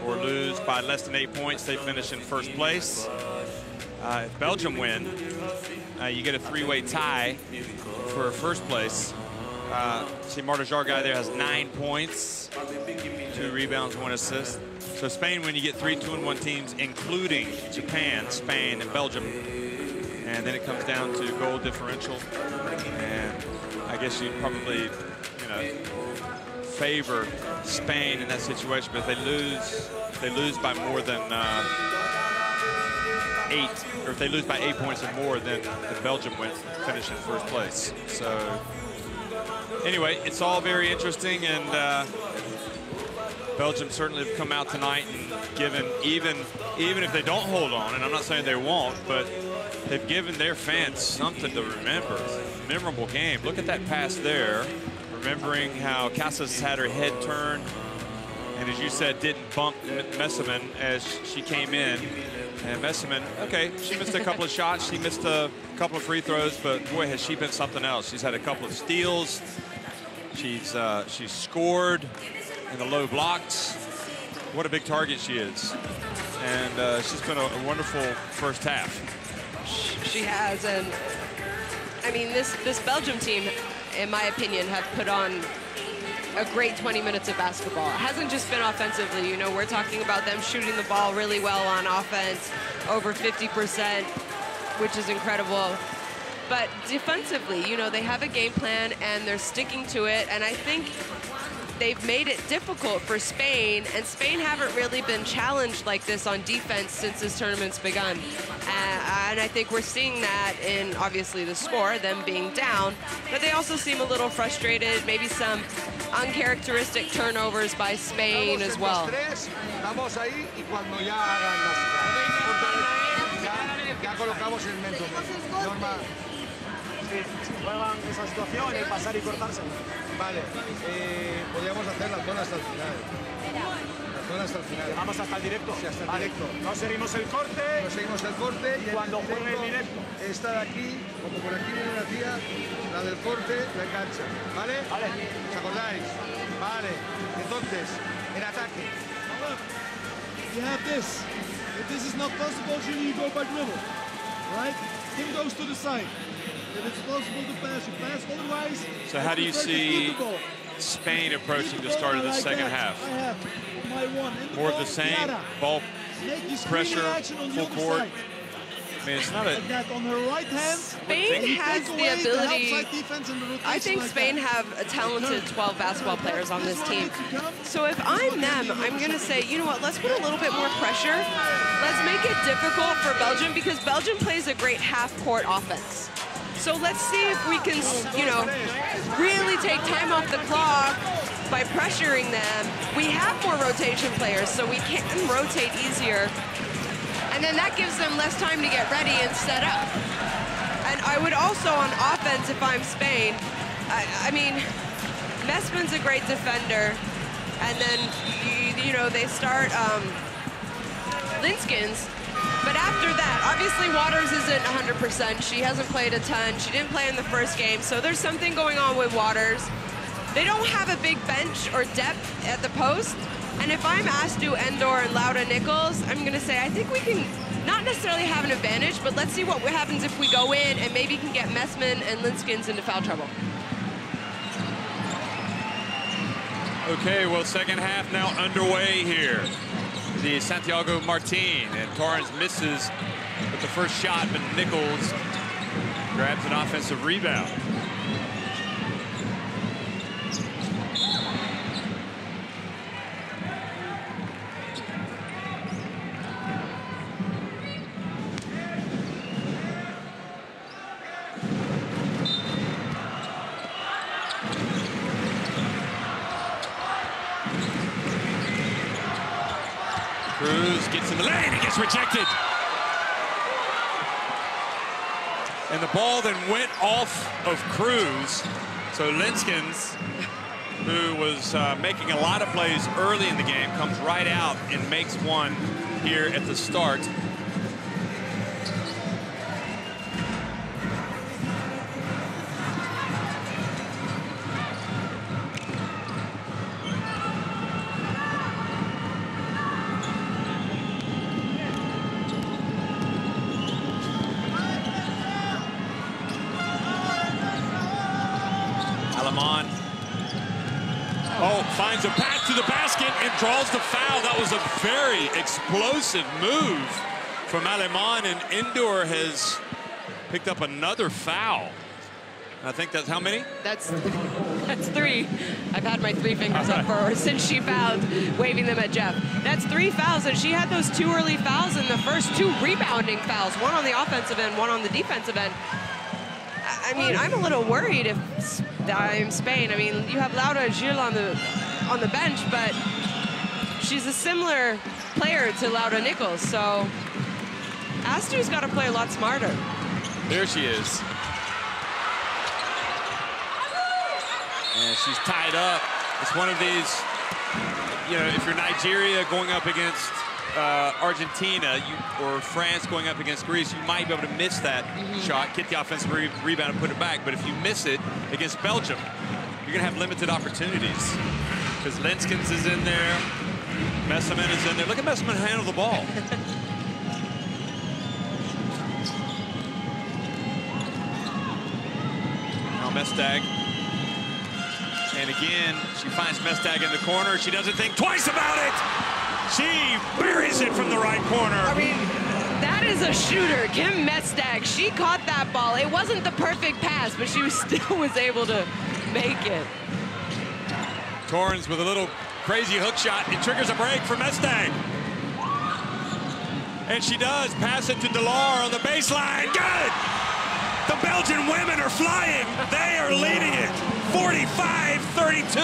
or lose by less than 8 points, they finish in first place. If Belgium win, you get a three-way tie for first place. See, Marta Jargai there has 9 points, 2 rebounds, 1 assist. So Spain, when you get 3 2-1 teams, including Japan, Spain, and Belgium, and then it comes down to goal differential. And I guess you'd probably, you know, favor Spain in that situation. But if they lose by more than 8, or if they lose by 8 points or more, then the Belgium wins, finish in first place. So anyway, it's all very interesting, and Belgium certainly have come out tonight and given, even if they don't hold on, and I'm not saying they won't, but they've given their fans something to remember. Memorable game. Look at that pass there. Remembering how Casas had her head turned, and as you said, didn't bump Messiman as she came in. And Messiman, okay, she missed a couple of shots, she missed a couple of free throws, but boy, has she been something else. She's had a couple of steals. She's scored in the low blocks. What a big target she is. And she's been a wonderful first half. She has, and I mean, this Belgium team, in my opinion, have put on a great 20 minutes of basketball. It hasn't just been offensively. You know, we're talking about them shooting the ball really well on offense, over 50%, which is incredible. But defensively, you know, they have a game plan and they're sticking to it. And I think they've made it difficult for Spain, and Spain haven't really been challenged like this on defense since this tournament's begun. And I think we're seeing that in, obviously, the score, them being down, but they also seem a little frustrated, maybe some uncharacteristic turnovers by Spain as well. Juegan esa situación y pasar y cortarse. Vale, podríamos hacer la zona hasta el final. La zona hasta el final. Vamos hasta el directo. Sí, hasta el directo. No seguimos el corte. No seguimos el corte. Y cuando juegue el directo. Esta de aquí, como por aquí viene una tía, la del corte, la engancha. ¿Vale? Vale. ¿Os acordáis? Vale. Entonces, en ataque. You have this. If this is not possible, you go by dribble. Right? Tim goes to the side. If it's possible to pass, you pass. Otherwise, so how do you see Spain approaching the start of the second half? More of the same, ball pressure, full court. I mean, it's not a... Spain has the ability. I think Spain have a talented 12 basketball players on this team. So if I'm them, I'm going to say, you know what, let's put a little bit more pressure. Let's make it difficult for Belgium, because Belgium plays a great half-court offense. So let's see if we can, you know, really take time off the clock by pressuring them. We have more rotation players, so we can rotate easier. And then that gives them less time to get ready and set up. And I would also, on offense, if I'm Spain, I mean, Messman's a great defender. And then, you know, they start Linskins. But after that, obviously Waters isn't 100%. She hasn't played a ton. She didn't play in the first game, so there's something going on with Waters. They don't have a big bench or depth at the post. And if I'm Astu, Endor, and Lauda Nichols, I'm going to say I think we can not necessarily have an advantage, but let's see what happens if we go in and maybe can get Messman and Linskins into foul trouble. Okay, well, second half now underway here. The Santiago Martin, and Torrens misses with the first shot, but Nichols grabs an offensive rebound. Cruz gets in the lane and gets rejected. And the ball then went off of Cruz. So Linskins, who was making a lot of plays early in the game, comes right out and makes one here at the start. Finds a path to the basket and draws the foul. That was a very explosive move from Aleman, and Endor has picked up another foul. I think that's how many? That's 3. I've had my 3 fingers up for her since she fouled, waving them at Jeff. That's 3 fouls, and she had those 2 early fouls and the first 2 rebounding fouls, 1 on the offensive end, 1 on the defensive end. I mean, I'm a little worried if I'm Spain. I mean, you have Laura Gil on the bench, but she's a similar player to Laura Nichols, so Astu's got to play a lot smarter. There she is. And she's tied up. It's one of these, you know, if you're Nigeria going up against Argentina or France going up against Greece, you might be able to miss that shot, get the offensive rebound and put it back. But if you miss it against Belgium, you're going to have limited opportunities. Because Linskins is in there, Messman is in there. Look at Messman handle the ball. Mestag. And again, she finds Mestag in the corner. She doesn't think twice about it. She buries it from the right corner. I mean, that is a shooter. Kim Mestag, she caught that ball. It wasn't the perfect pass, but she still was able to make it. Torrens with a little crazy hook shot. It triggers a break for Mestag. And she does pass it to Delar on the baseline. Good! The Belgian women are flying. They are leading it. 45-32.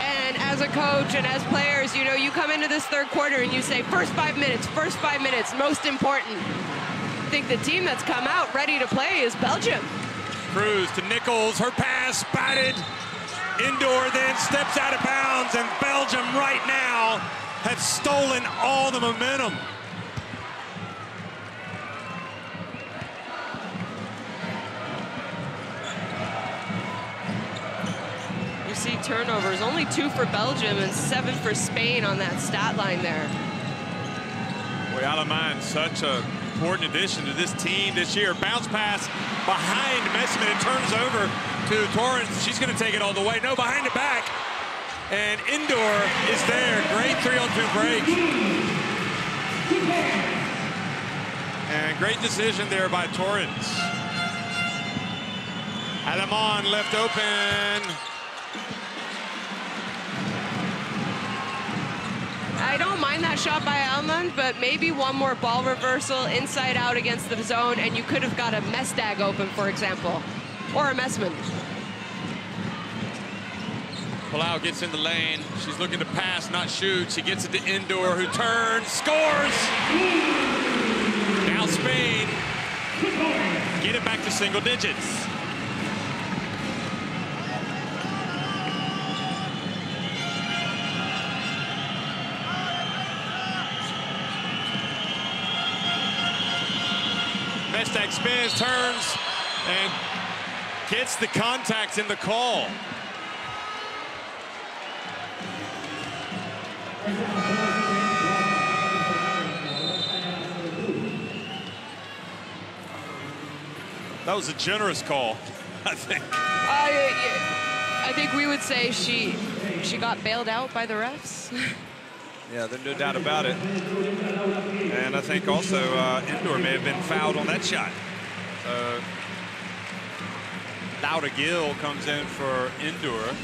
And as a coach and as players, you know, you come into this third quarter and you say, first 5 minutes, most important. I think the team that's come out ready to play is Belgium. Cruz to Nichols, her pass spotted. Indoor then steps out of bounds, and Belgium right now has stolen all the momentum. You see turnovers, only 2 for Belgium and 7 for Spain on that stat line there. Boy, Alemán, such an important addition to this team this year. Bounce pass behind Messman. It turns over to Torrens. She's going to take it all the way. No, behind the back. And Indoor is there. Great 3-on-2 break. And great decision there by Torrens. Alemán left open. I don't mind that shot by Alemán, but maybe one more ball reversal inside out against the zone, and you could have got a Mestag open, for example, or a Messman. Palau gets in the lane. She's looking to pass, not shoot. She gets it to Indoor, who turns, scores! Now Spain get it back to single digits. Mestag spins, turns, and gets the contact in the call. That was a generous call, I think. I think we would say she got bailed out by the refs. Yeah, there's no doubt about it. And I think also Indoor may have been fouled on that shot. Lauda Gill comes in for Indoor.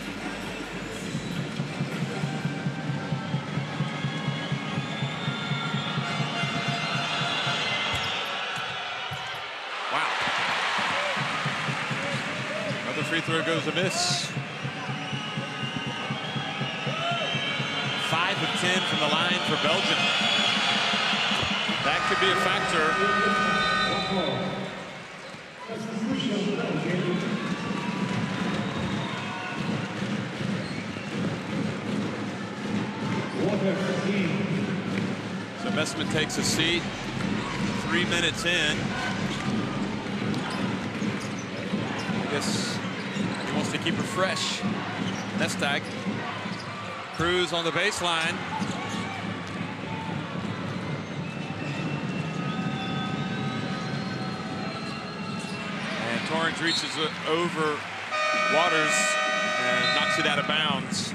Wow. Another free throw goes amiss. 5 of 10 from the line for Belgium. That could be a factor. So Messman takes a seat. 3 minutes in. I guess he wants to keep her fresh. Mestag. Cruz on the baseline. And Torrens reaches over Waters and knocks it out of bounds.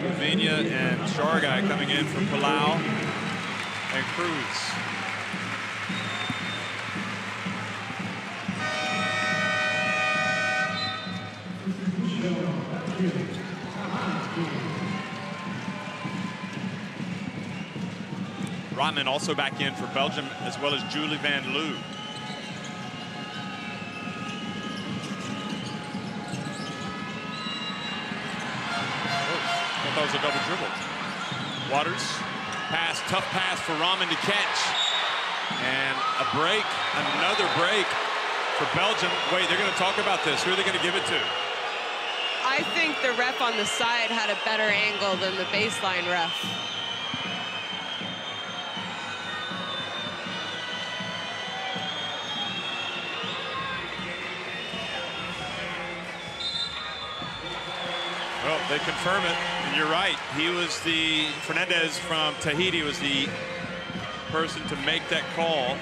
Uvenia and Shargai coming in from Palau and Cruz. Rotman also back in for Belgium, as well as Julie Van Loo. I thought that was a double dribble. Waters, pass, tough pass for Rahman to catch. And a break, another break for Belgium. Wait, they're going to talk about this. Who are they going to give it to? I think the ref on the side had a better angle than the baseline ref. Well, they confirm it, and you're right. He was the, Fernandez from Tahiti was the person to make that call.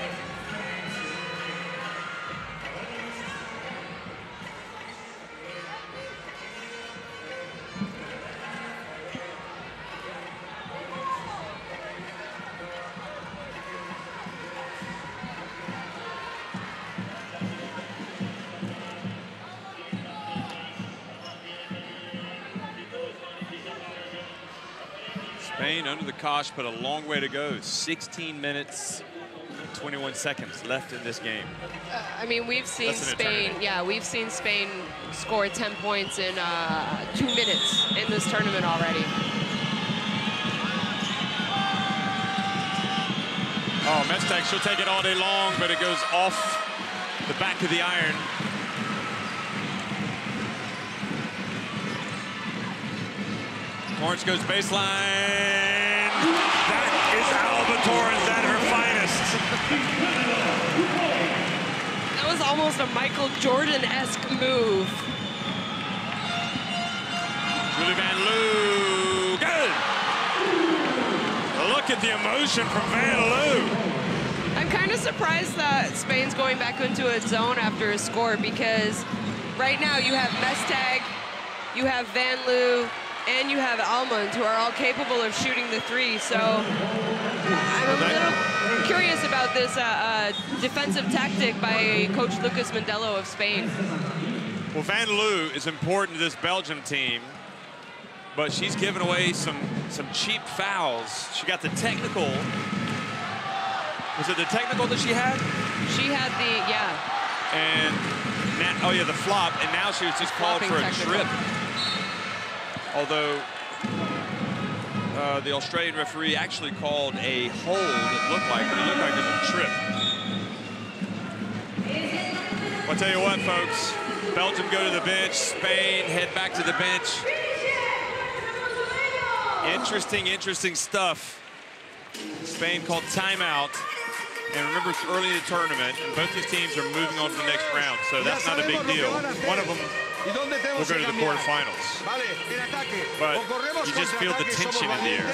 Spain under the cosh, but a long way to go. 16 minutes, 21 seconds left in this game. I mean, we've seen Spain, we've seen Spain score 10 points in 2 minutes in this tournament already. Oh, Mestag, she'll take it all day long, but it goes off the back of the iron. Torrance goes baseline. That is Alba Torrance at her finest. That was almost a Michael Jordan-esque move. Julie Van Loo, good. Look at the emotion from Van Loo. I'm kind of surprised that Spain's going back into a zone after a score, because right now you have Mestag, you have Van Loo, and you have Almond, who are all capable of shooting the three. So I'm a little curious about this defensive tactic by Coach Lucas Mandelo of Spain. Well, Van Loo is important to this Belgium team, but she's given away some cheap fouls. She got the technical. Was it the technical that she had? She had the, And now, oh yeah, the flop, and now she was just called for a trip. Although the Australian referee actually called a hold, it looked like, but it looked like it was a trip. I'll tell you what, folks, Belgium go to the bench, Spain head back to the bench. Interesting stuff. Spain called timeout. And remember, it's early in the tournament, and both these teams are moving on to the next round, so that's not a big deal. One of them will go to the quarterfinals. But you just feel the tension in the air.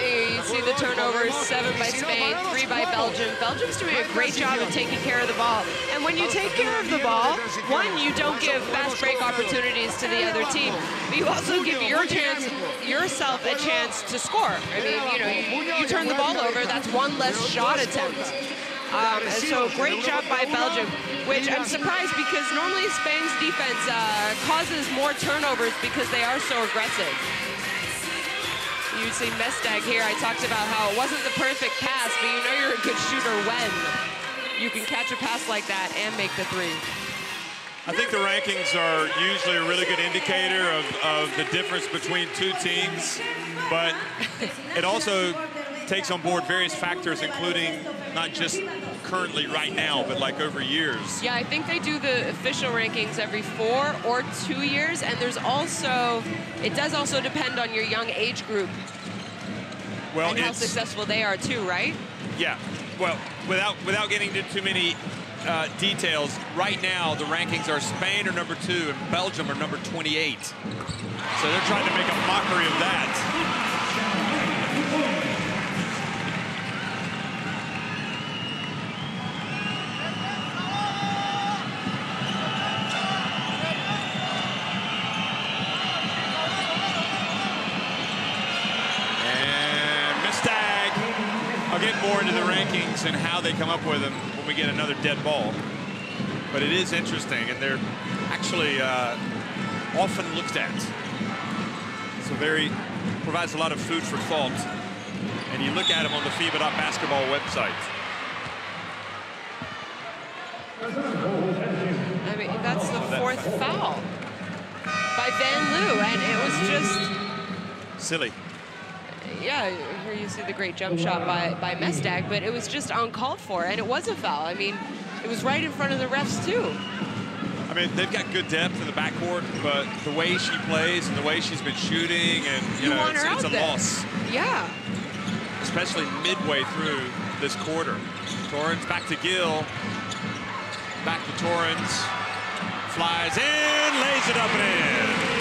You see the turnovers, 7 by Spain, 3 by Belgium. Belgium's doing a great job of taking care of the ball. And when you take care of the ball, one, you don't give fast break opportunities to the other team, but you also give yourself a chance to score. I mean, you know, you turn the ball over, that's one less shot attempt. So great job by Belgium, which I'm surprised, because normally Spain's defense causes more turnovers because they are so aggressive. You see Mestag here. I talked about how it wasn't the perfect pass, but you know you're a good shooter when you can catch a pass like that and make the three. I think the rankings are usually a really good indicator of the difference between two teams, but it also takes on board various factors, including not just currently right now, but like over years. Yeah, I think they do the official rankings every 4 or 2 years, and there's also, it does also depend on your young age group. Well, and how successful they are too, right? Yeah, well, without getting into too many details, right now the rankings are Spain are number 2 and Belgium are number 28. So they're trying to make a mockery of that. More into the rankings and how they come up with them when we get another dead ball. But it is interesting, and they're actually often looked at. So provides a lot of food for thought. And you look at them on the FIBA.basketball website. I mean, that's the 4th foul by Van Loo, and it was just silly. Yeah, here you see the great jump shot by Mestag, but it was just uncalled for, and it was a foul. I mean, it was right in front of the refs, too. I mean, they've got good depth in the backcourt, but the way she plays and the way she's been shooting, and, you know, it's a loss. Yeah. Especially midway through this quarter. Torrance back to Gill. Back to Torrance. Flies in, lays it up and in.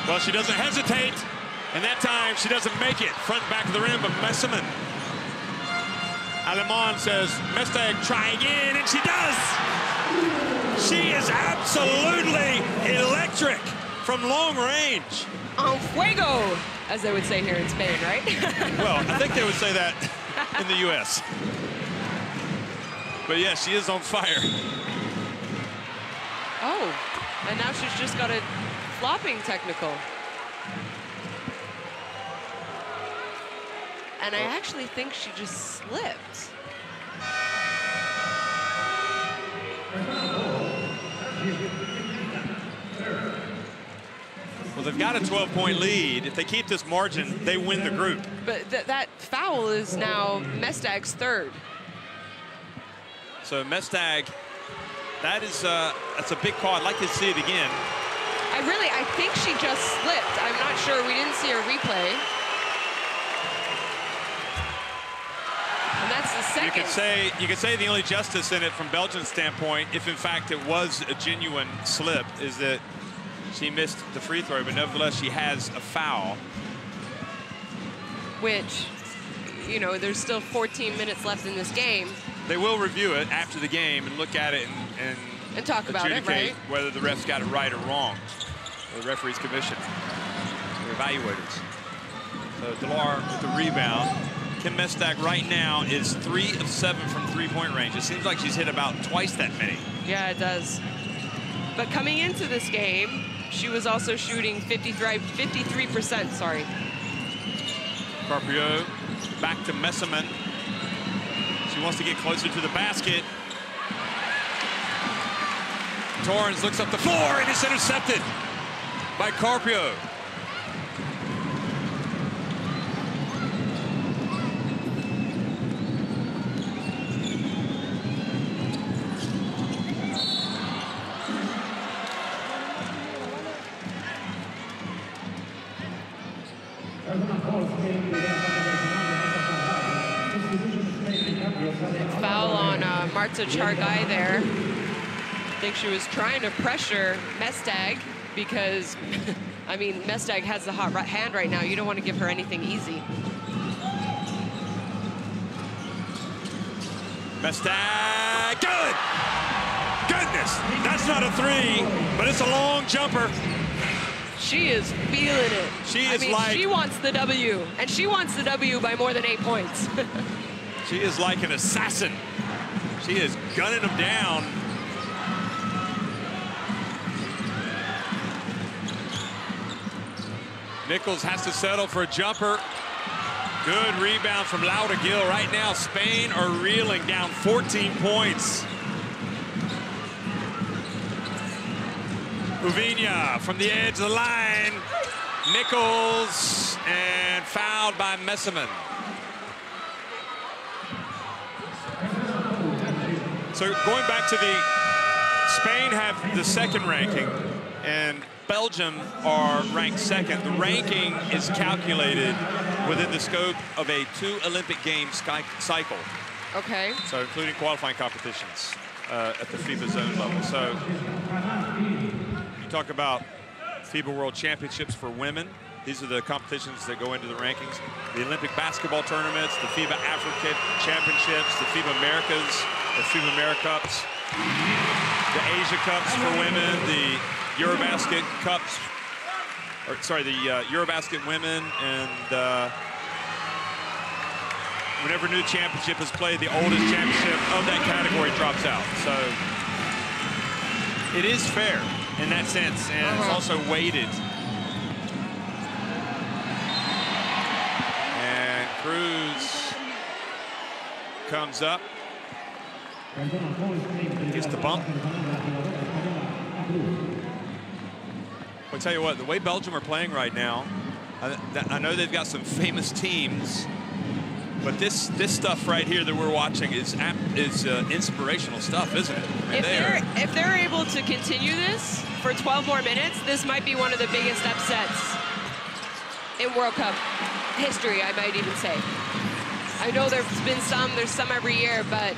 Well, she doesn't hesitate, and that time she doesn't make it. Front back of the rim, but Messerman. Alemán says, Mestag, try again, and she does. She is absolutely electric from long range. En fuego, as they would say here in Spain, right? Well, I think they would say that in the U.S. But yeah, she is on fire. Oh, and now she's just got a flopping technical. And I actually think she just slipped. Well, they've got a 12-point lead. If they keep this margin, they win the group. But that foul is now Mestag's third. So Mestag, that's a big call. I'd like to see it again. I think she just slipped. I'm not sure. We didn't see her replay. And that's the second. You could say the only justice in it from Belgium's standpoint, if in fact it was a genuine slip, is that she missed the free throw, but nevertheless she has a foul. Which, you know, there's still 14 minutes left in this game. They will review it after the game and look at it and talk about it, right? Whether the refs got it right or wrong. The referees commission, the evaluators. So Delar with the rebound. Kim Mestag right now is 3 of 7 from three-point range. It seems like she's hit about twice that many. Yeah, it does. But coming into this game, she was also shooting 53%, sorry. Carpio back to Messiman. She wants to get closer to the basket. Torrens looks up the floor and it's intercepted by Carpio. Foul on Marta Chargai there. I think she was trying to pressure Mestag because, I mean, Mestag has the hot hand right now. You don't want to give her anything easy. Mestag, good! Goodness, that's not a three, but it's a long jumper. She is feeling it. She wants the W, and she wants the W by more than 8 points. She is like an assassin. She is gunning them down. Nichols has to settle for a jumper. Good rebound from Laura Gil. Right now, Spain are reeling down 14 points. Uviña from the edge of the line. Nichols, and fouled by Messiman. So going back to Spain have the second ranking, and Belgium are ranked second. The ranking is calculated within the scope of a 2 Olympic Games cycle. Okay. So including qualifying competitions at the FIBA zone level. So you talk about FIBA World Championships for women. These are the competitions that go into the rankings. The Olympic basketball tournaments, the FIBA Africa Championships, the FIBA Americas, the FIBA Americups, the Asia Cups for women, the Eurobasket Cups, or sorry, the Eurobasket women, and whenever a new championship is played, the oldest championship of that category drops out. So it is fair in that sense, and it's also weighted. And Cruz comes up. Gets the bump. I'll tell you what, the way Belgium are playing right now, I know they've got some famous teams, but this stuff right here that we're watching is inspirational stuff, isn't it? I mean, if they're able to continue this for 12 more minutes, this might be one of the biggest upsets in World Cup history, I might even say. I know there's some every year, but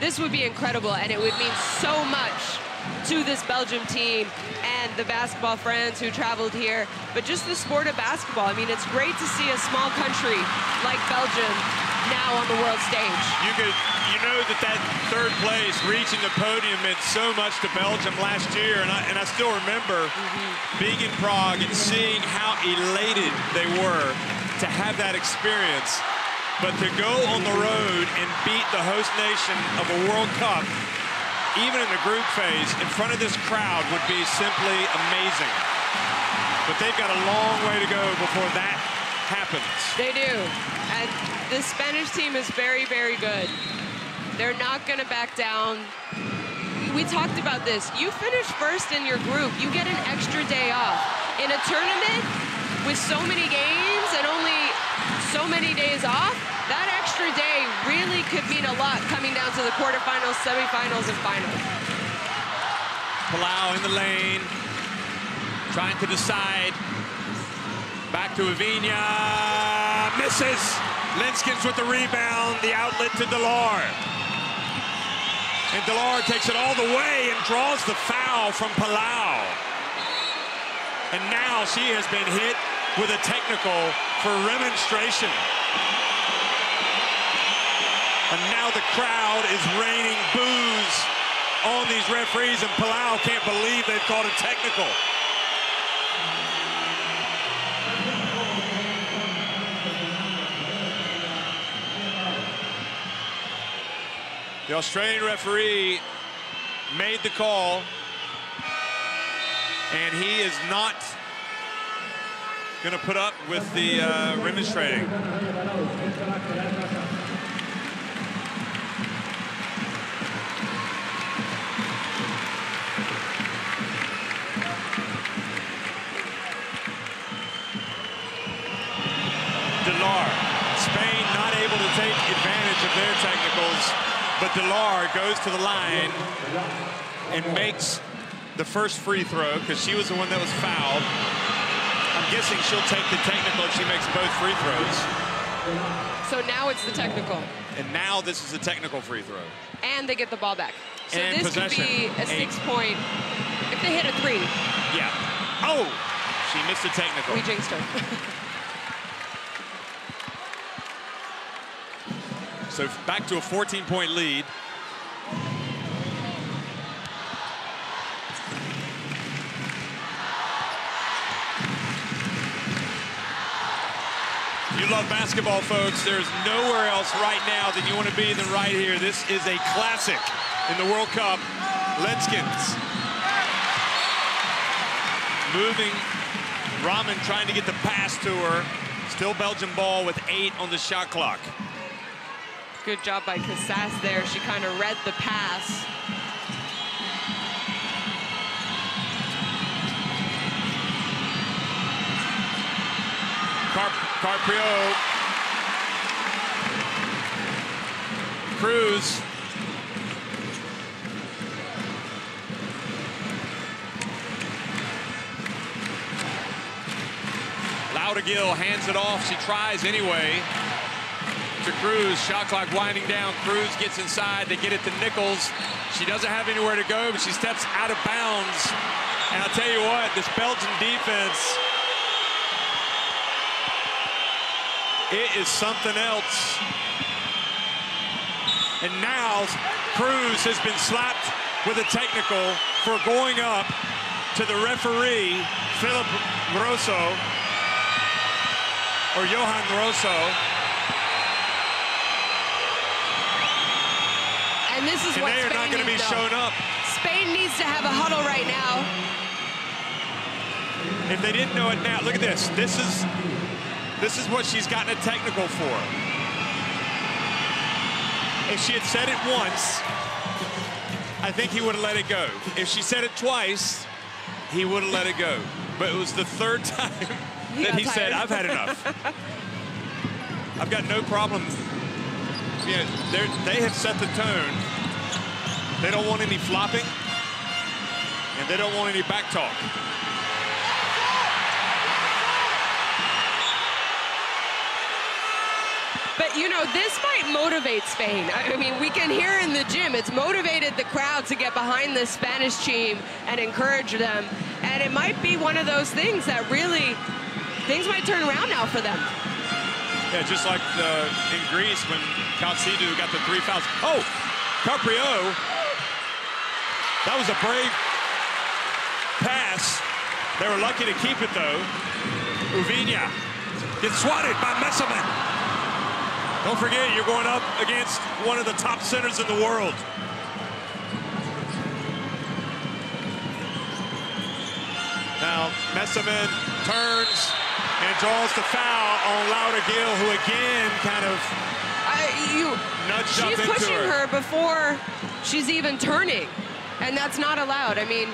this would be incredible, and it would mean so much to this Belgium team and the basketball friends who traveled here, but just the sport of basketball. I mean, it's great to see a small country like Belgium now on the world stage. You know that third place, reaching the podium, meant so much to Belgium last year, and I still remember being in Prague and seeing how elated they were to have that experience. But to go on the road and beat the host nation of a World Cup, even in the group phase, in front of this crowd would be simply amazing. But they've got a long way to go before that happens. They do. And this Spanish team is very, very good. They're not going to back down. We talked about this. You finish first in your group, you get an extra day off. In a tournament with so many games and only so many days off, that extra day really could mean a lot coming down to the quarterfinals, semifinals, and finals. Palau in the lane, trying to decide. Back to Uviña, misses. Linskens with the rebound, the outlet to Delar. And Delar takes it all the way and draws the foul from Palau. And now she has been hit with a technical for remonstration. And now the crowd is raining boos on these referees, and Palau can't believe they've called a technical. The Australian referee made the call, and he is not going to put up with the remonstrating. Delar, Spain not able to take advantage of their technicals, but Delar goes to the line and makes the first free throw because she was the one that was fouled. I'm guessing she'll take the technical if she makes both free throws. So now it's the technical. And now this is a technical free throw. And they get the ball back. So and this possession. could be a 6-point if they hit a 3. Yeah. Oh, she missed a technical. We jinxed her. So back to a 14-point lead. You love basketball, folks. There's nowhere else right now that you want to be than right here. This is a classic in the World Cup. Linskens moving. Rahman trying to get the pass to her. Still Belgian ball with 8 on the shot clock. Good job by Casas there. She kind of read the pass. Carprio. Cruz. Laudergill hands it off. She tries anyway. To Cruz, shot clock winding down. Cruz gets inside. They get it to Nichols. She doesn't have anywhere to go, but she steps out of bounds. And I'll tell you what, this Belgian defense, it is something else. And now Cruz has been slapped with a technical for going up to the referee, Philip Rosso, or Johan Rosso. And this is what they are Spain not going to be needs, shown up. Spain needs to have a huddle right now. If they didn't know it now, look at this. This is what she's gotten a technical for. If she had said it once, I think he would have let it go. If she said it twice, he would have let it go. But it was the third time that he said, I've had enough. I've got no problem. You know, they have set the tone. They don't want any flopping, and they don't want any back talk. But, you know, this might motivate Spain. I mean, we can hear in the gym, it's motivated the crowd to get behind this Spanish team and encourage them. And it might be one of those things that really, things might turn around now for them. Yeah, just like in Greece when Calcidu got the 3 fouls. Oh, Carprio. That was a brave pass. They were lucky to keep it, though. Uviña gets swatted by Messerman. Don't forget, you're going up against one of the top centers in the world. Now, Messaman turns and draws the foul on Laura Gill, who again kind of nudged up into her. She's pushing her before she's even turning, and that's not allowed. I mean,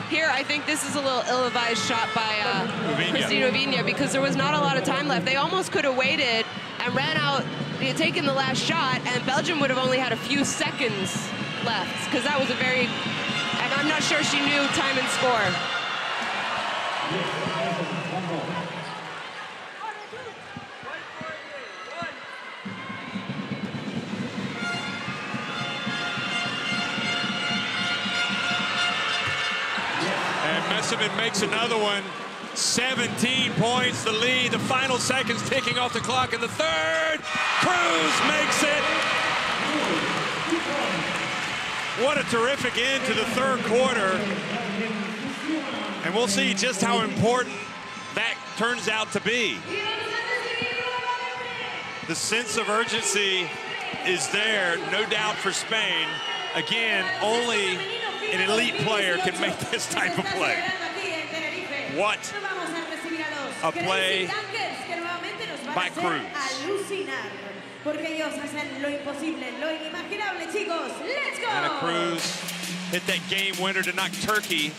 here, I think this is a little ill-advised shot by Cristina Uviña, because there was not a lot of time left. They almost could have waited and ran out, taken the last shot, and Belgium would have only had a few seconds left, because that was a very, and I'm not sure she knew time and score. Messaman makes another one. 17 points, the lead. The final seconds ticking off the clock in the third. Cruz makes it. What a terrific end to the third quarter. And we'll see just how important that turns out to be. The sense of urgency is there, no doubt, for Spain. Again, only an elite player can make this type of play. What a play by Cruz. And Cruz hit that game winner to knock Turkey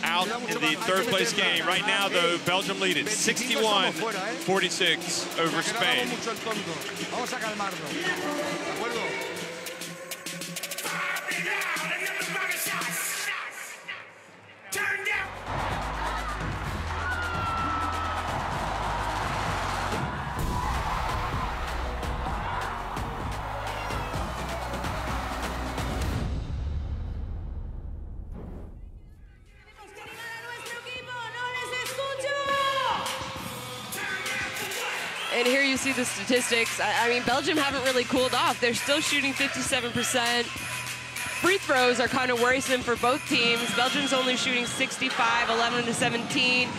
out in the third place game. Right now, though, Belgium lead it 61-46 over Spain. And here you see the statistics. I mean, Belgium haven't really cooled off. They're still shooting 57%. Free throws are kind of worrisome for both teams. Belgium's only shooting 65, 11-17.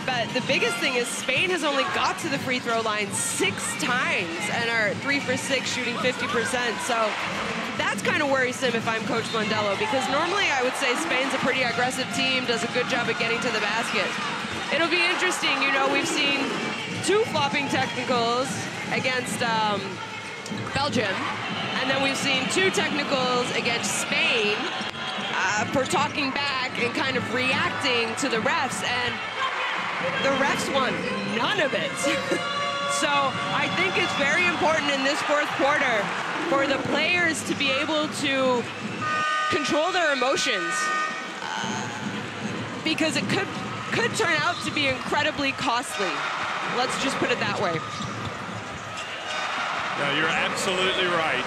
But the biggest thing is Spain has only got to the free throw line 6 times and are 3 for 6, shooting 50%. So that's kind of worrisome if I'm Coach Mondello, because normally I would say Spain's a pretty aggressive team, does a good job at getting to the basket. It'll be interesting. You know, we've seen 2 flopping technicals against Belgium, and then we've seen 2 technicals against Spain for talking back and kind of reacting to the refs, and the refs won none of it. So I think it's very important in this fourth quarter for the players to be able to control their emotions, because it could turn out to be incredibly costly. Let's just put it that way. No, you're absolutely right.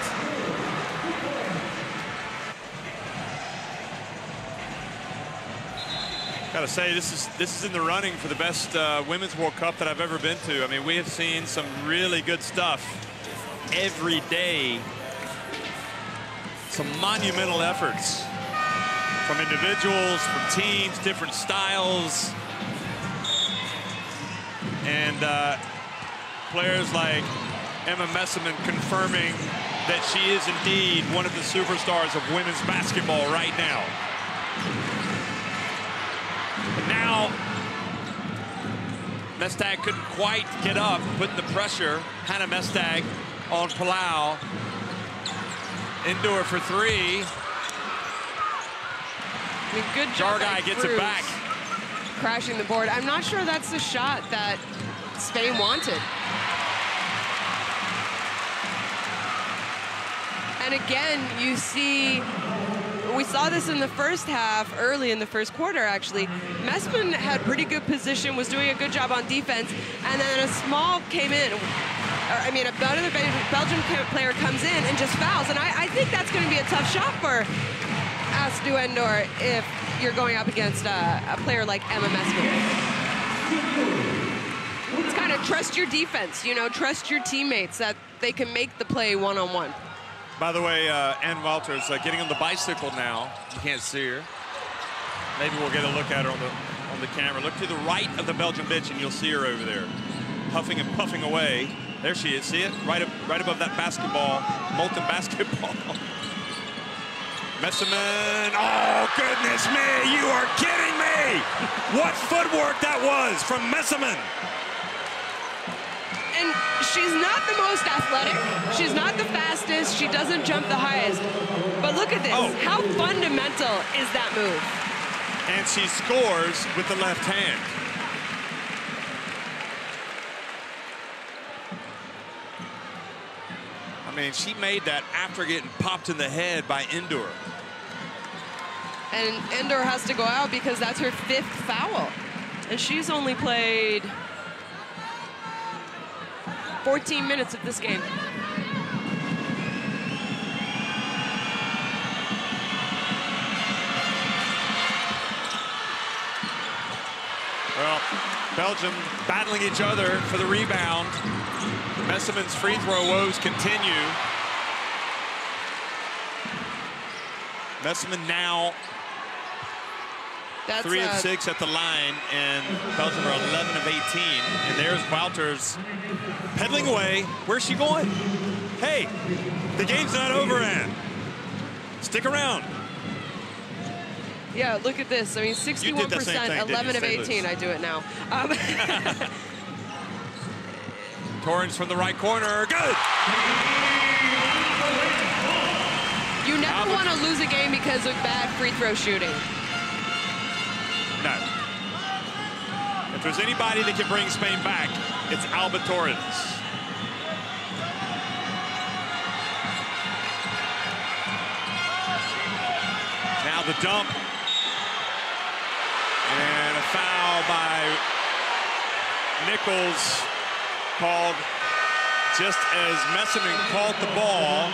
Gotta say, this is in the running for the best Women's World Cup that I've ever been to. I mean, we have seen some really good stuff every day. Some monumental efforts from individuals, from teams, different styles. And players like Emma Messaman confirming that she is indeed one of the superstars of women's basketball right now. And now, Mestag couldn't quite get up, putting the pressure. Hannah Mestag on Palau. Indoor for 3. I mean, good job. Jargai gets it back. Crashing the board. I'm not sure that's the shot that Spain wanted. And again, you see, we saw this in the first half, early in the first quarter, actually. Messman had pretty good position, was doing a good job on defense, and then a small came in. Another Belgian player comes in and just fouls, and I think that's going to be a tough shot for Astou Endor if you're going up against a player like Emma Messman. It's kind of trust your defense, you know, trust your teammates that they can make the play one-on-one. By the way, Ann Walters getting on the bicycle now. You can't see her. Maybe we'll get a look at her on the camera. Look to the right of the Belgian bench and you'll see her over there, huffing and puffing away. There she is. See it? Right above that basketball, molten basketball. Messerman. Oh, goodness me. You are kidding me. What footwork that was from Messerman. And she's not the most athletic. She's not the fastest. She doesn't jump the highest. But look at this. Oh. How fundamental is that move? And she scores with the left hand. I mean, she made that after getting popped in the head by Endor. And Endor has to go out because that's her 5th foul. And she's only played 14 minutes of this game. Well, Belgium battling each other for the rebound. Messerman's free throw woes continue. Messerman now 3 of 6 at the line, and Belgium are 11 of 18. And there's Wouters pedaling away. Where's she going? Hey, the game's not over, Ann. Stick around. Yeah, look at this. I mean, 61%, 11 of 18. I do it now. Torrance from the right corner. Good. You never want to lose a game because of bad free throw shooting. No. If there's anybody that can bring Spain back, it's Alba Torrance. Now the dump. And a foul by Nichols called just as Messerman caught the ball.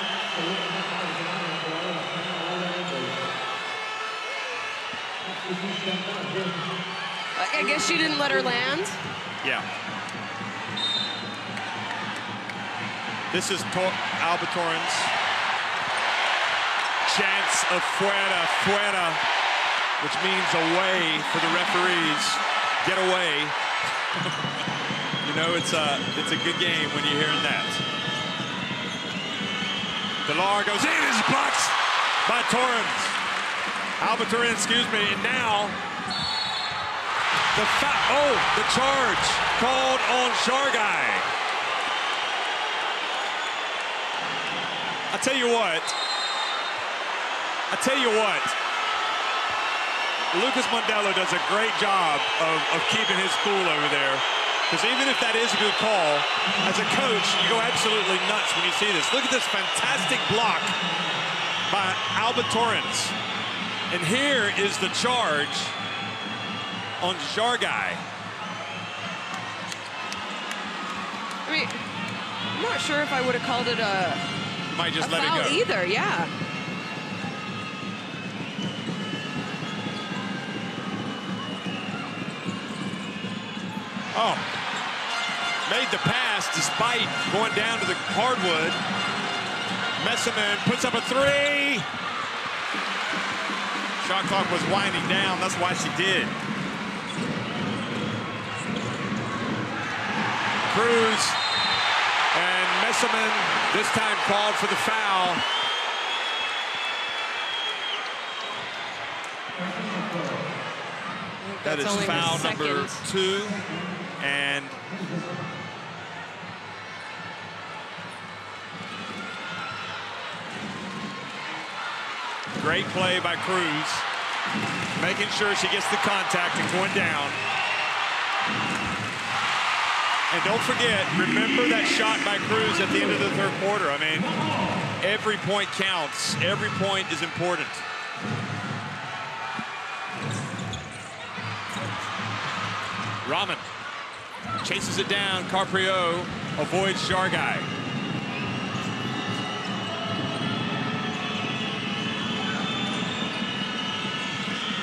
I guess she didn't let her land. Yeah. This is Alba Torrance. Chance of fuera, which means away for the referees. Get away. You know, it's a good game when you're hearing that. Delar goes in, is blocked by Torrance. Alba Torrance, excuse me, and now the charge called on Shargai. I tell you what, Lucas Mondello does a great job of keeping his cool over there. Because even if that is a good call, as a coach, you go absolutely nuts when you see this. Look at this fantastic block by Alba Torrance. And here is the charge on Shargai. I mean, I'm not sure if I would have called it a might just let foul it go either, yeah. Oh, made the pass despite going down to the hardwood. Messerman puts up a 3. Shot clock was winding down. That's why she did. Cruz and Messerman this time called for the foul. That is foul number 2. And great play by Cruz, making sure she gets the contact and going down. And don't forget, remember that shot by Cruz at the end of the 3rd quarter. I mean, every point counts. Every point is important. Rahman chases it down. Carprio avoids Shargai.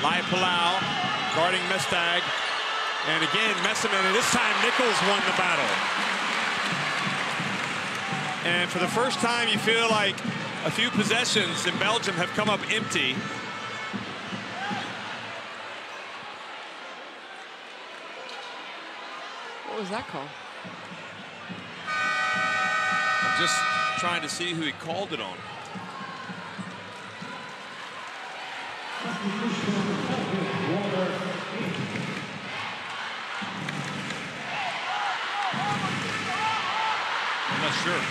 Lai Palau guarding Mestag. And again, Messerman, and this time Nichols won the battle. And for the first time, you feel like a few possessions in Belgium have come up empty. What was that call? just trying to see who he called it on. I'm not sure.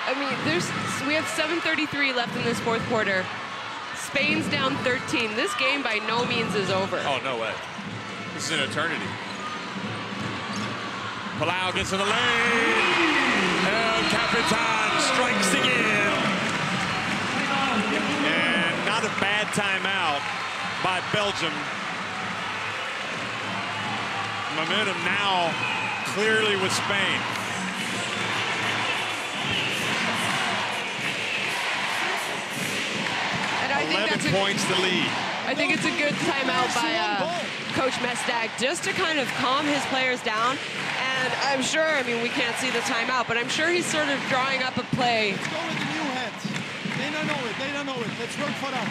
I mean, we have 7:33 left in this fourth quarter. Spain's down 13. This game by no means is over. Oh, no way. This is an eternity. Palau gets in the lane. El Capitan strikes again. And not a bad timeout by Belgium. Momentum now clearly with Spain. And I think 11 points to lead. I think it's a good timeout by Coach Mestag just to kind of calm his players down. And I'm sure, I mean, we can't see the timeout, but I'm sure he's sort of drawing up a play. Let's go with the new heads. They don't know it. They don't know it. Let's work for them.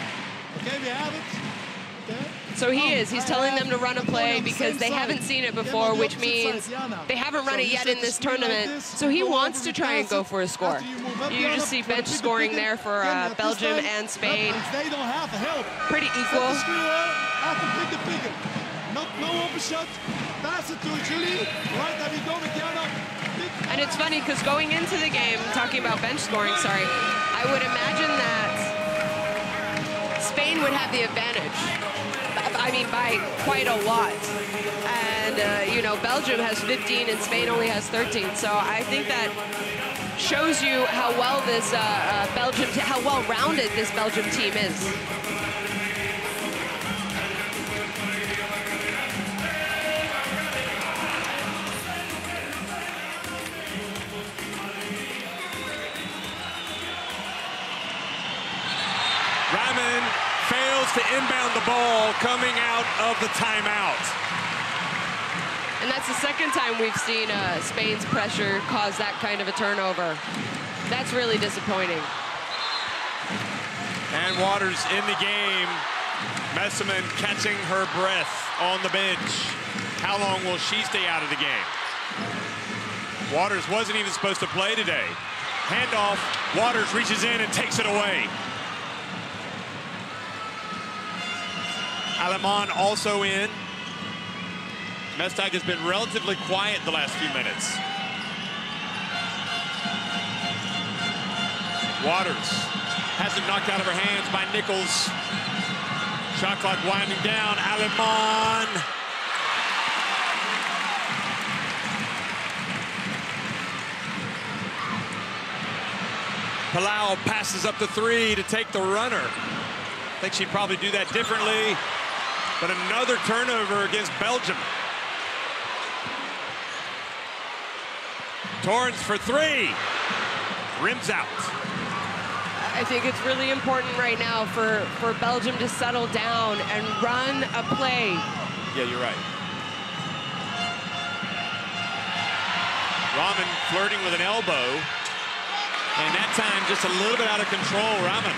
Okay, we have it. Okay. So he's telling them to run a play because they haven't seen it before, which means they haven't run it yet in this tournament. So he wants to try and go for a score. You just see bench scoring there for Belgium and Spain. They don't have help. Pretty equal. No open shot. Pass it to Julie. Right, there we go, Mediana. And it's funny because going into the game, talking about bench scoring, sorry, I would imagine that Spain would have the advantage. I mean, by quite a lot. And, you know, Belgium has 15 and Spain only has 13. So I think that shows you how well this how well-rounded this Belgium team is. Rahman fails to inbound the ball coming out of the timeout. And that's the second time we've seen Spain's pressure cause that kind of a turnover. That's really disappointing. And Waters in the game. Messiman catching her breath on the bench. How long will she stay out of the game? Waters wasn't even supposed to play today. Handoff, Waters reaches in and takes it away. Aleman also in. Mestag has been relatively quiet the last few minutes. Waters has it knocked out of her hands by Nichols. Shot clock winding down. Aleman. Palau passes up the three to take the runner. I think she'd probably do that differently. But another turnover against Belgium. Torrance for three. Rims out. I think it's really important right now for Belgium to settle down and run a play. Yeah, you're right. Rahman flirting with an elbow. And that time just a little bit out of control, Rahman.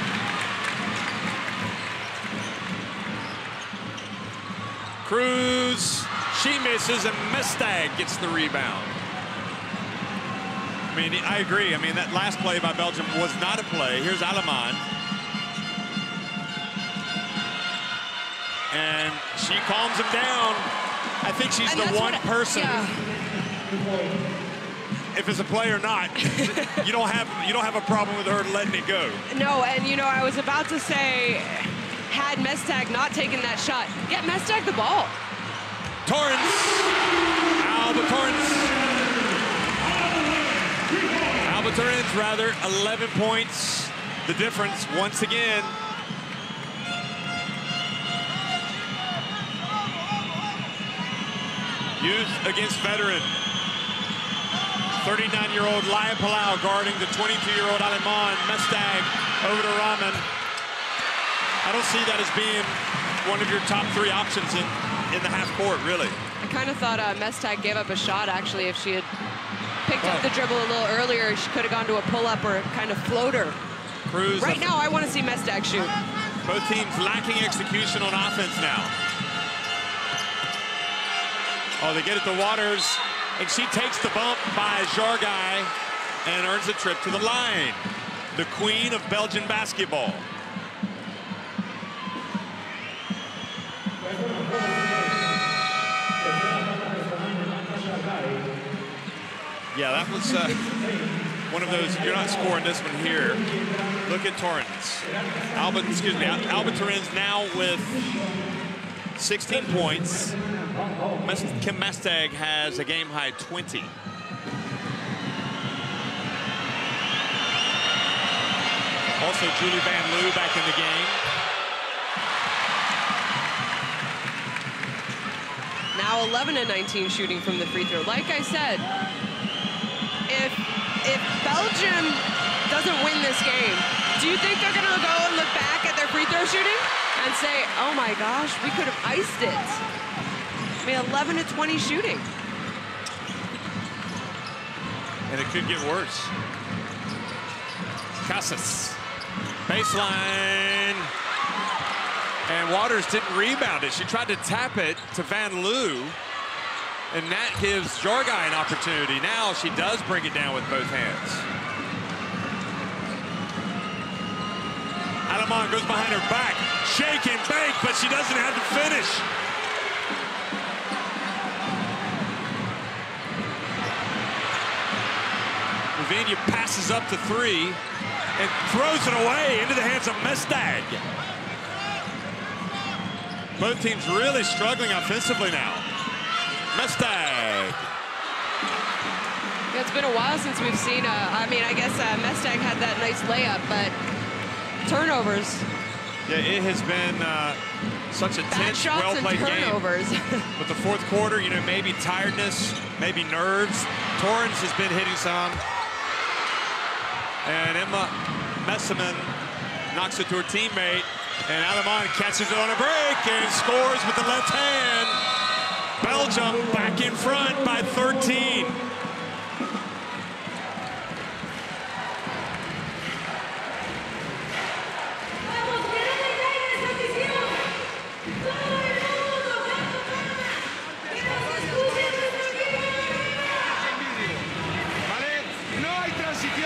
Cruz, she misses, and Mestag gets the rebound. I mean, I agree. I mean, that last play by Belgium was not a play. Here's Aleman. And she calms him down. I think she's the one person. Yeah. If it's a play or not, you don't have a problem with her letting it go. No, and you know, I was about to say, had Mestag not taken that shot, get Mestag the ball. Torrance. Alba Torrance, rather, 11 points. The difference once again. Youth against veteran. 39-year-old Laya Palau guarding the 22-year-old Aleman. Mestag over to Rahman. I don't see that as being one of your top three options in the half court, really. I kind of thought Mestag gave up a shot, actually. If she had picked up the dribble a little earlier, she could have gone to a pull-up or a kind of floater. Cruz. Right now, I want to see Mestag shoot. Both teams lacking execution on offense now. Oh, they get it to Waters, and she takes the bump by Jargai and earns a trip to the line. The queen of Belgian basketball. Yeah, that was one of those, you're not scoring this one here. Look at Torrens. Alba Torrens now with 16 points. Kim Mestag has a game-high 20. Also, Julie Van Loo back in the game. Now 11 and 19 shooting from the free throw. Like I said, if Belgium doesn't win this game, do you think they're going to go and look back at their free throw shooting and say, oh my gosh, we could have iced it? I mean, 11 to 20 shooting. And it could get worse. Casas. Baseline. And Waters didn't rebound it. She tried to tap it to Van Loo. And that gives Jargai an opportunity. Now she does bring it down with both hands. Alamon goes behind her back. Shake and bake, but she doesn't have the finish. Lavinia passes up to three and throws it away into the hands of Mestag. Both teams really struggling offensively now. Mestag. Yeah, it's been a while since we've seen, I guess Mestag had that nice layup, but turnovers. Yeah, it has been such a tense, well-played game. But the fourth quarter, you know, maybe tiredness, maybe nerves. Torrens has been hitting some. And Emma Messiman knocks it to her teammate. And Alamon catches it on a break and scores with the left hand. Belgium back in front by 13.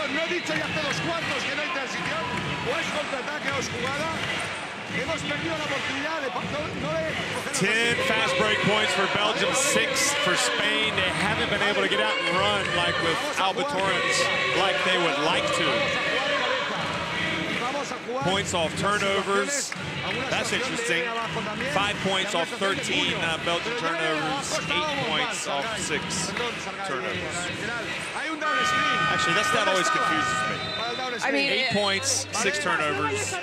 No he dicho ya hace 2 cuartos que no hay transición, o es contraataque o es jugada. Hemos perdido la oportunidad de no de 10 fast break points for Belgium, 6 for Spain. They haven't been able to get out and run like with Alba Torrens, like they would like to. Points off turnovers. That's interesting. 5 points off 13 Belgian turnovers, 8 points off 6 turnovers. Actually, that stat always confuses me. I mean, 8 points, 6 turnovers.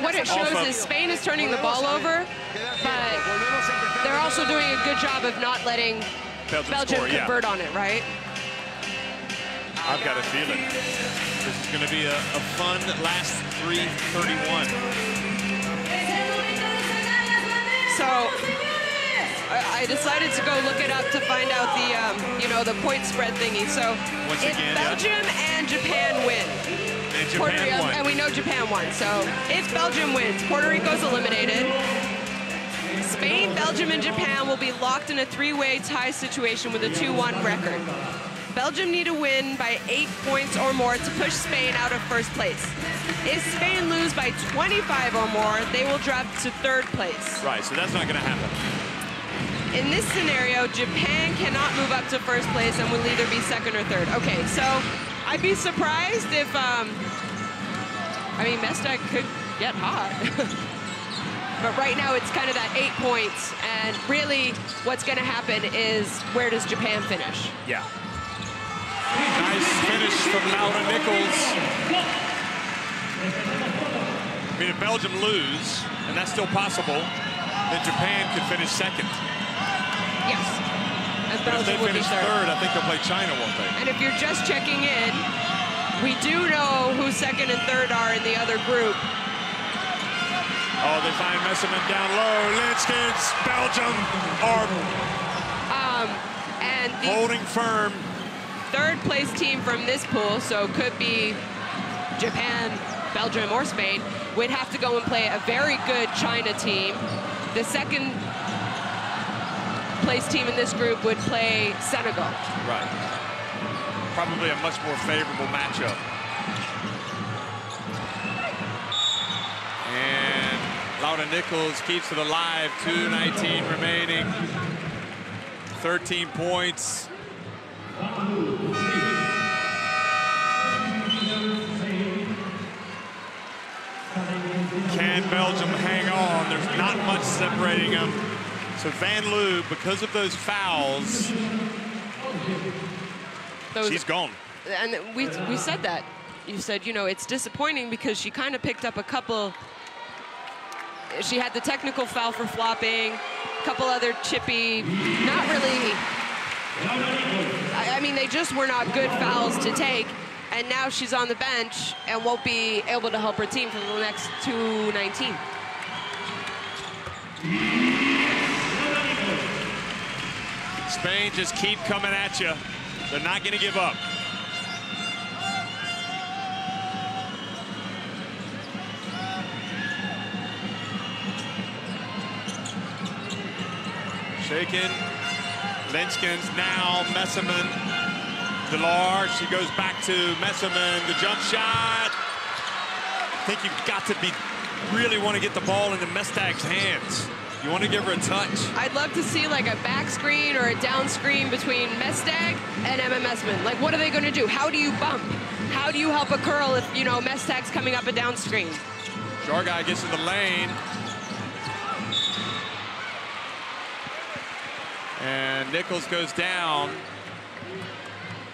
What it shows is Spain is turning the ball over, but they're also doing a good job of not letting Belgium convert on it, right? I've got a feeling this is going to be a fun last 3:31. So I decided to go look it up to find out the the point spread thingy. So if Belgium and Japan win, and we know Japan won. So if Belgium wins, Puerto Rico's eliminated. Spain, Belgium, and Japan will be locked in a 3-way tie situation with a 2-1 record. Belgium need to win by 8 points or more to push Spain out of first place. If Spain lose by 25 or more, they will drop to 3rd place. Right, so that's not going to happen. In this scenario, Japan cannot move up to first place and will either be 2nd or 3rd. Okay, so I'd be surprised if, Mestag could get hot. But right now, it's kind of that 8 points. And really, what's going to happen is, where does Japan finish? Yeah. Nice finish from Laura Nichols. I mean, if Belgium lose, and that's still possible, then Japan could finish 2nd. Yes. And Belgium if they finish 3rd, I think they'll play China, won't they? And if you're just checking in, we do know who 2nd and 3rd are in the other group. Oh, they find Messiman down low. Linskens, Belgium are holding firm. 3rd place team from this pool, so could be Japan, Belgium, or Spain, would have to go and play a very good China team. The second place team in this group would play Senegal. Right. Probably a much more favorable matchup. And Laura Nichols keeps it alive. 2:19 remaining. 13 points. Can Belgium hang on? There's not much separating them. So Van Loo, because of those fouls, she's gone. And we said that. You said, you know, it's disappointing because she kind of picked up a couple. She had the technical foul for flopping, a couple other chippy, not really. I mean, they just were not good fouls to take. And now she's on the bench and won't be able to help her team for the next 2:19. Spain just keep coming at you. They're not going to give up. Shaken. Lynchkins now. Messerman. Delar. She goes back to Messerman. The jump shot. I think you've got to really want to get the ball into Mestag's hands. You want to give her a touch. I'd love to see like a back screen or a down screen between Mestag and Emma Messman. Like, what are they going to do? How do you bump? How do you help a curl if, you know, Mestag's coming up a down screen? Jarguy gets in the lane. And Nichols goes down.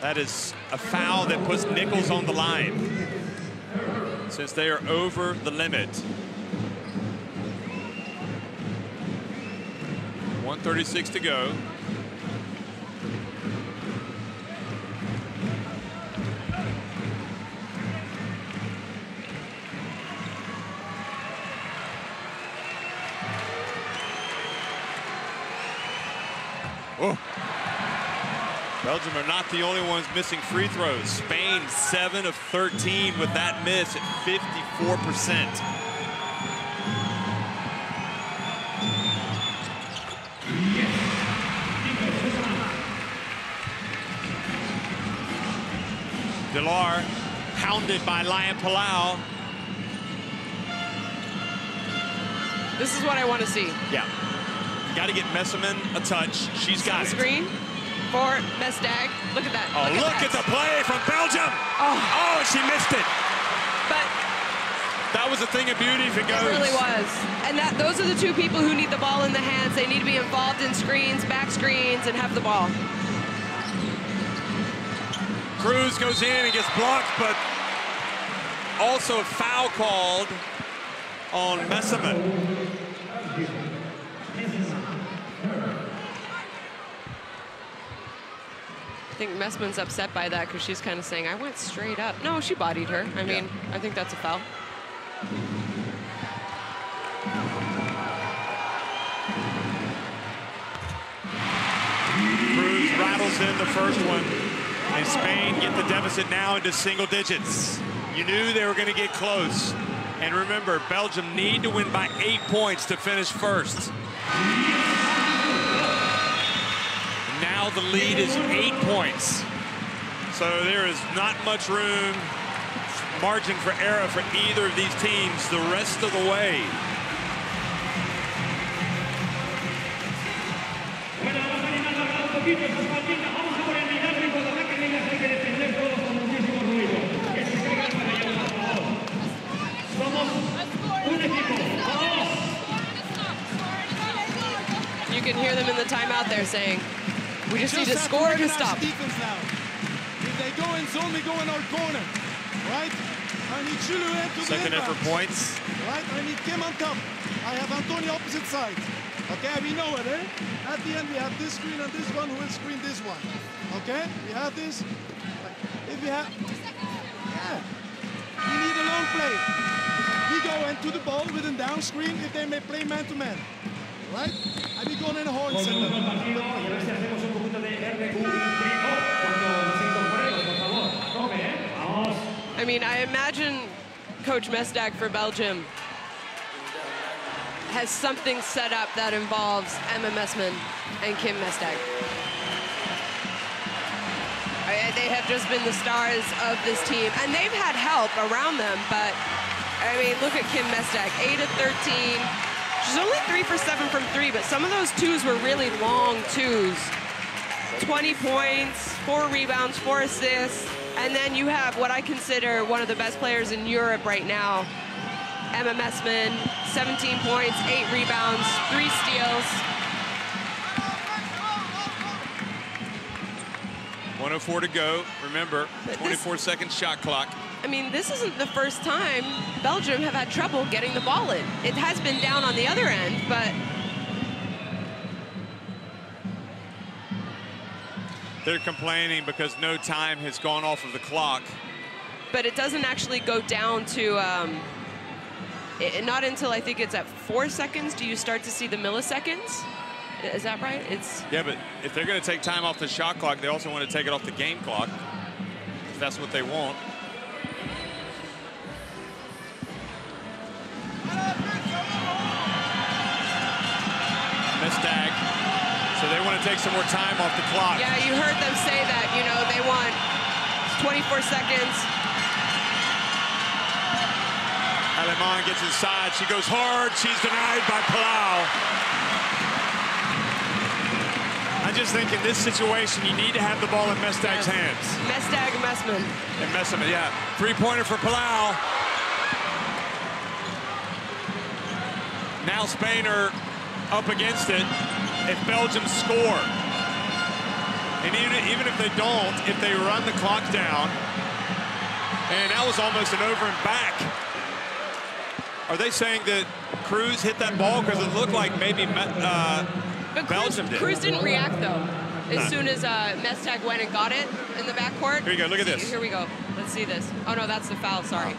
That is a foul that puts Nichols on the line, since they are over the limit. 1:36 to go. Oh. Belgium are not the only ones missing free throws. Spain 7 of 13 with that miss at 54%. Delar pounded by Lion Palau. This is what I want to see. Yeah. You got to get Messerman a touch. She's got it. Screen for Mestag. Look at that. Oh, look at the play from Belgium. Oh, she missed it. But that was a thing of beauty if it goes. It really was. And those are the two people who need the ball in the hands. They need to be involved in screens, back screens, and have the ball. Cruz goes in and gets blocked, but also a foul called on Messerman. I think Messman's upset by that because she's kind of saying, I went straight up. No, she bodied her. I mean, I think that's a foul. Cruz rattles in the first one. And Spain get the deficit now into single digits. You knew they were going to get close. And remember, Belgium need to win by 8 points to finish first. Now the lead is 8 points. So there is not much room, margin for error for either of these teams the rest of the way. You can hear them in the timeout there saying, we just need to score to stop. If they go in zone, we go in our corner, right? I need Chulu to second effort points. Right, I need Kim on top. I have Antonio opposite side. Okay, we know it, eh? At the end, we have this screen and this one who will screen this one. Okay, we have this. If we have, we need a long play. We go into the ball with a down screen if they may play man to man. Right? And we go in a horn center. I mean, I imagine Coach Mestag for Belgium has something set up that involves Emma Messman and Kim Mestag. They have just been the stars of this team, and they've had help around them, but I mean, look at Kim Mestag, 8 of 13. She's only 3 for 7 from 3, but some of those twos were really long twos. 20 points, 4 rebounds, 4 assists, and then you have what I consider one of the best players in Europe right now, Emma Messman, 17 points, 8 rebounds, 3 steals. 1:04 to go. Remember, 24-second shot clock. I mean, this isn't the first time Belgium have had trouble getting the ball in. It has been down on the other end, but they're complaining because no time has gone off of the clock. But it doesn't actually go down to, not until I think it's at 4 seconds do you start to see the milliseconds. Is that right? It's Yeah, but if they're going to take time off the shot clock, they also want to take it off the game clock. If that's what they want. Mestag. So they want to take some more time off the clock. Yeah, you heard them say that, you know, they want 24 seconds. Aleman gets inside. She goes hard. She's denied by Palau. I just think in this situation, you need to have the ball in Mestag's hands. Mestag, Messman. And Messman, yeah. Three-pointer for Palau. Now Spain are up against it if Belgium score. And even if they don't, if they run the clock down, and that was almost an over and back. Are they saying that Cruz hit that ball? Because it looked like maybe Belgium did. Cruz didn't react, though, as soon as Mestag went and got it in the backcourt. Here you go, look at this. Here we go. Let's see this. Oh, no, that's the foul, sorry.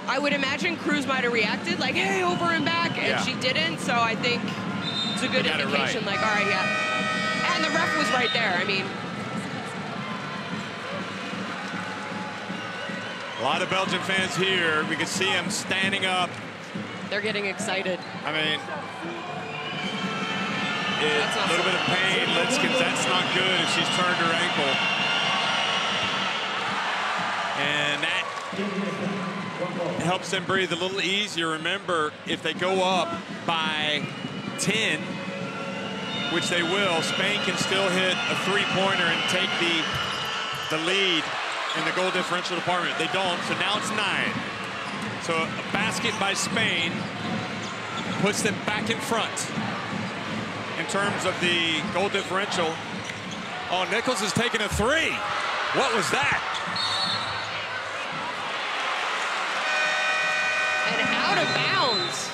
I would imagine Cruz might have reacted like, hey, over and back, and she didn't, so I think it's a good indication, like, all right, yeah. And the ref was right there, I mean. A lot of Belgian fans here. We can see them standing up. They're getting excited. I mean, a little bit of pain. Lidskins, that's not good if she's turned her ankle. And that helps them breathe a little easier. Remember, if they go up by 10, which they will, Spain can still hit a three-pointer and take the lead in the goal differential department. They don't, so now it's 9. So a basket by Spain puts them back in front in terms of the goal differential. Oh, Nichols is taking a 3. What was that? And out of bounds.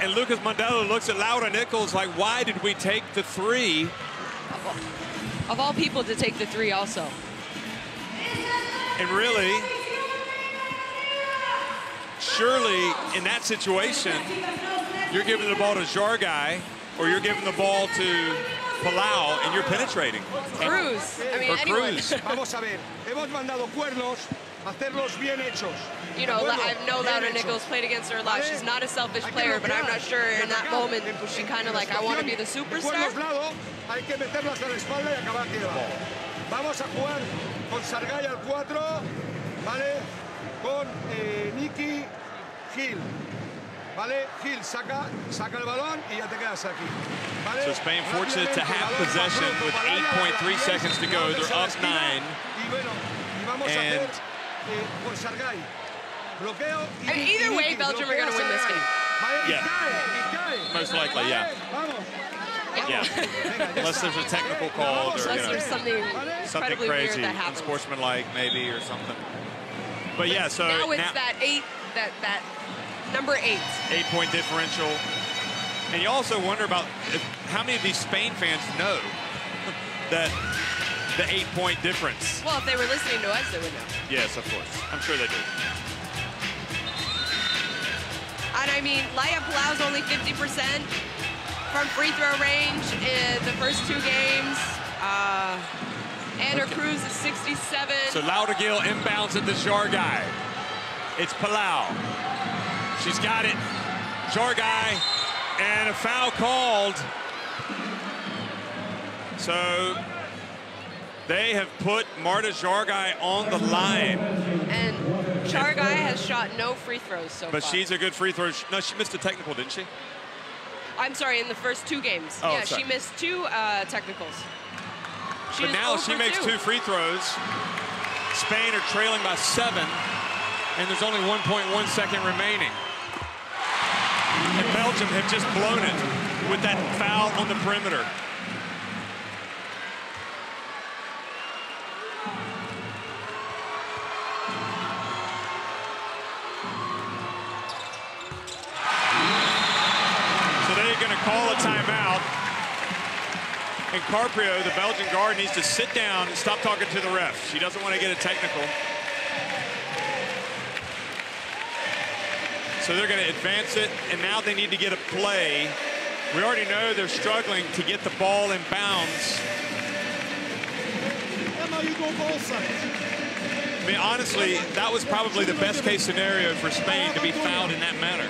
And Lucas Mandela looks at Laura Nichols like, why did we take the 3? Of all people to take the 3 also. And really, surely in that situation, you're giving the ball to Jargai, or you're giving the ball to Palau, and you're penetrating. Cruz. I mean, anyone. Vamos a ver. Hemos mandado cuernos, hacerlos bien hechos. You know, I know Laura Nichols played against her a lot. She's not a selfish player, but I'm not sure in that moment was she kind of like, I want to be the superstar. Hay que meterlas a la espalda y acabar aquí debajo. Vamos a jugar con Sargay al 4, ¿vale? Con Nicky, Gil. ¿Vale? Gil saca el balón y ya te quedas aquí. ¿Vale? So Spain fortunate to have possession with 8.3 seconds to go. They're up 9. And con Sargay. Bloqueo. I mean, either way, Belgium are going to win this game. Yeah. Most likely, yeah. Yeah. Unless there's a technical call, or unless there's something crazy, that happens. unsportsmanlike maybe, or something. But yeah, so now it's that 8, that number 8. 8-point differential. And you also wonder about how many of these Spain fans know that the 8-point difference. Well, if they were listening to us, they would know. Yes, of course. I'm sure they do. And I mean, Laia Palau's only 50% from free throw range in the first 2 games. Anna Cruz is 67. So Laudergill inbounds at the Jargai. It's Palau. She's got it. Jargai, and a foul called. So they have put Marta Jargai on the line. And Jargai has shot no free throws so far. But she's a good free throw. No, she missed a technical, didn't she? I'm sorry, in the first 2 games. Oh, yeah, sorry. she missed 2 technicals. But now she makes 2 free throws. Spain are trailing by 7, and there's only 1.1 second remaining. And Belgium have just blown it with that foul on the perimeter. So they're going to call a timeout. And Carprio, the Belgian guard, needs to sit down and stop talking to the ref. She doesn't want to get a technical. So they're going to advance it, and now they need to get a play. We already know they're struggling to get the ball in bounds. Emma, you go both sides. I mean, honestly, that was probably the best case scenario for Spain to be fouled in that manner.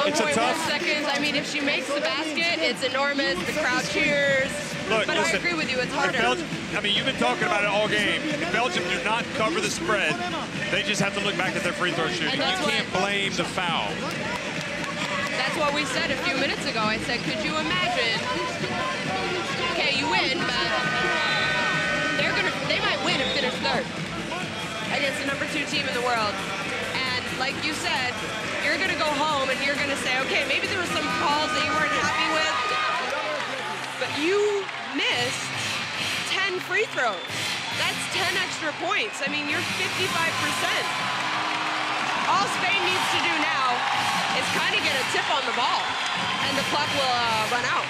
It's a 1.1 tough. seconds. I mean, if she makes the basket, it's enormous. The crowd cheers. Look, but listen, I agree with you, it's harder. I mean, you've been talking about it all game. If Belgium do not cover the spread, they just have to look back at their free throw shooting. You can't blame the foul. That's what we said a few minutes ago. I said, could you imagine? Okay, you win, but they might win and finish 3rd against the #2 team in the world. And like you said, you're going to go home and you're going to say, okay, maybe there were some calls that you weren't happy with, but you missed 10 free throws. That's 10 extra points. I mean, you're 55%. All Spain needs to do now is kind of get a tip on the ball, and the clock will run out.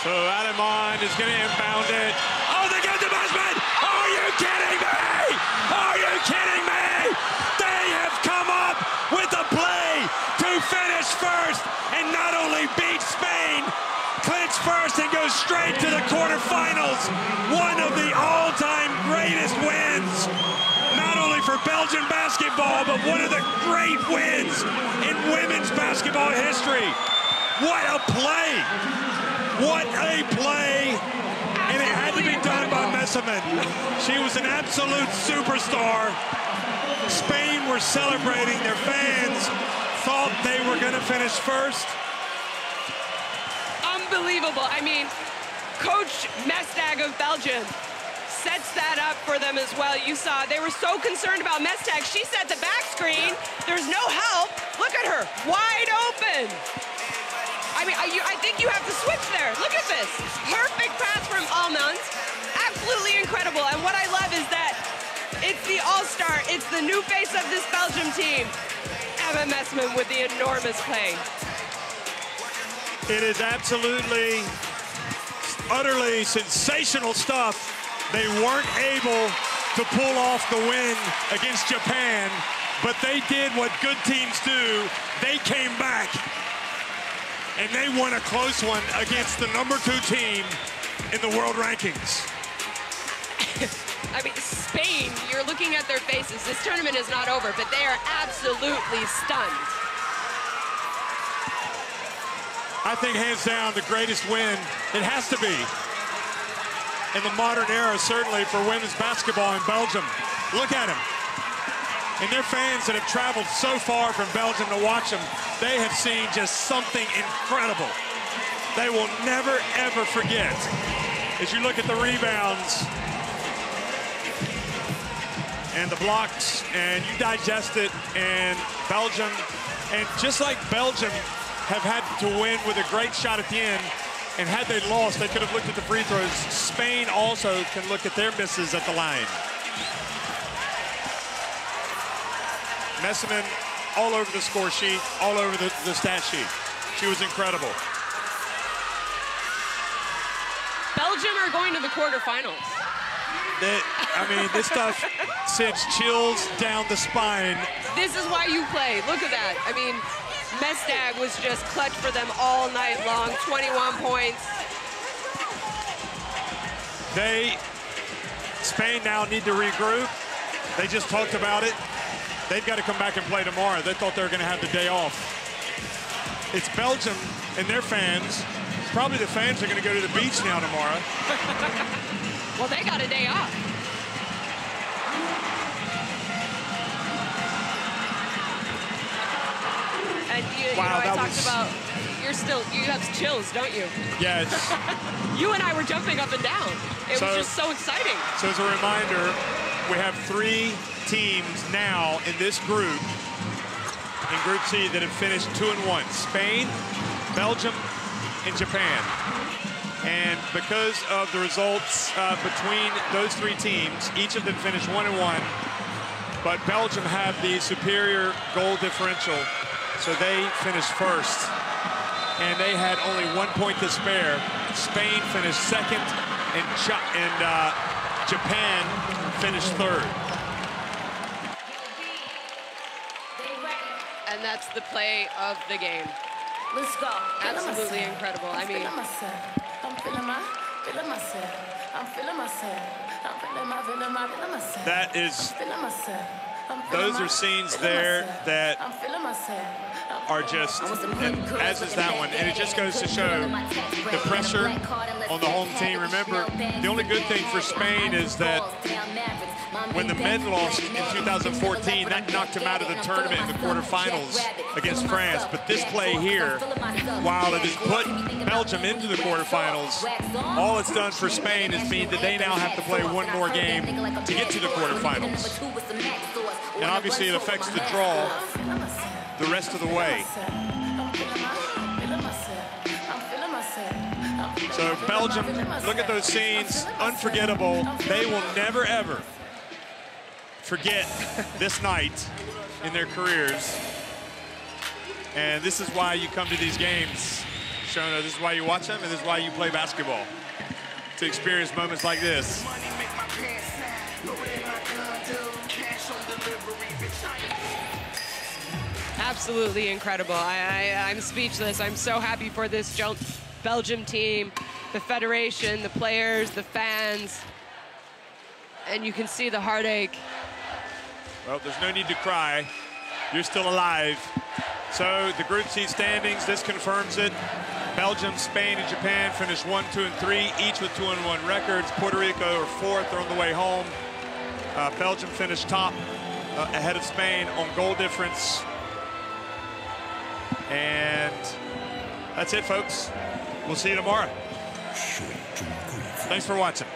So Adamon is going to inbound it. Oh, they get the basket! Are you kidding me? Are you kidding me? They have come up with a play to finish first and not only beat Spain, clinch first and go straight to the quarterfinals. One of the all-time greatest wins, not only for Belgian basketball, but one of the great wins in women's basketball history. What a play! What a play! And it had to be done by Messerman. She was an absolute superstar. Spain were celebrating. Their fans thought they were going to finish first. Unbelievable. I mean, Coach Mestag of Belgium sets that up for them as well. You saw they were so concerned about Mestag. She set the back screen. There's no help. Look at her, wide open. I mean, I think you have to switch there. Look at this. Perfect pass from Almond. Absolutely incredible. And what I love is that it's the all-star. It's the new face of this Belgium team. Emma Messman with the enormous play. It is absolutely, utterly sensational stuff. They weren't able to pull off the win against Japan, but they did what good teams do. They came back. And they won a close one against the #2 team in the world rankings. I mean, Spain, you're looking at their faces. This tournament is not over, but they are absolutely stunned. I think hands down the greatest win, it has to be, in the modern era, certainly for women's basketball in Belgium. Look at them. And their fans that have traveled so far from Belgium to watch them, they have seen just something incredible. They will never, ever forget. As you look at the rebounds and the blocks, and you digest it, and Belgium, and just like Belgium have had to win with a great shot at the end, and had they lost, they could have looked at the free throws. Spain also can look at their misses at the line. Messerman all over the score sheet, all over the stat sheet. She was incredible. Belgium are going to the quarterfinals. I mean, this stuff sends chills down the spine. This is why you play. Look at that. I mean, Mestag was just clutch for them all night long. 21 points. They Spain now need to regroup. They just talked about it. They've got to come back and play tomorrow. They thought they were going to have the day off. It's Belgium and their fans. Probably the fans are going to go to the beach now tomorrow. Well, they got a day off. And you know, I talked about, you have chills, don't you? Yeah. You and I were jumping up and down. It was just so exciting. So as a reminder, we have 3 teams now in this group, in Group C, that have finished 2-1. Spain, Belgium, and Japan. And because of the results between those 3 teams, each of them finished 1-1. But Belgium have the superior goal differential, so they finished first. And they had only 1 point to spare. Spain finished second, and Japan finished third. And that's the play of the game. Let's go. Absolutely incredible. I mean, I'm feeling myself. I'm feeling myself. That is, those are scenes there that are just, as is that one, and it just goes to show the pressure on the home team. Remember, the only good thing for Spain is that when the men lost in 2014, that knocked them out of the tournament in the quarterfinals against France. But this play here, while it has put Belgium into the quarterfinals, all it's done for Spain is mean that they now have to play one more game to get to the quarterfinals. And obviously it affects the draw the rest of the way. So Belgium, look at those scenes, unforgettable. They will never, ever forget this night in their careers. And this is why you come to these games, Shona. This is why you watch them, and this is why you play basketball, to experience moments like this. absolutely incredible. I'm speechless. I'm so happy for this Belgium team, the federation, the players, the fans. And you can see the heartache. Well, there's no need to cry. You're still alive. So the Group C standings, this confirms it. Belgium, Spain, and Japan finished 1, 2, and 3, each with 2-1 records. Puerto Rico are fourth, they're on the way home. Belgium finished top, ahead of Spain on goal difference. And that's it, folks. We'll see you tomorrow. Thanks for watching.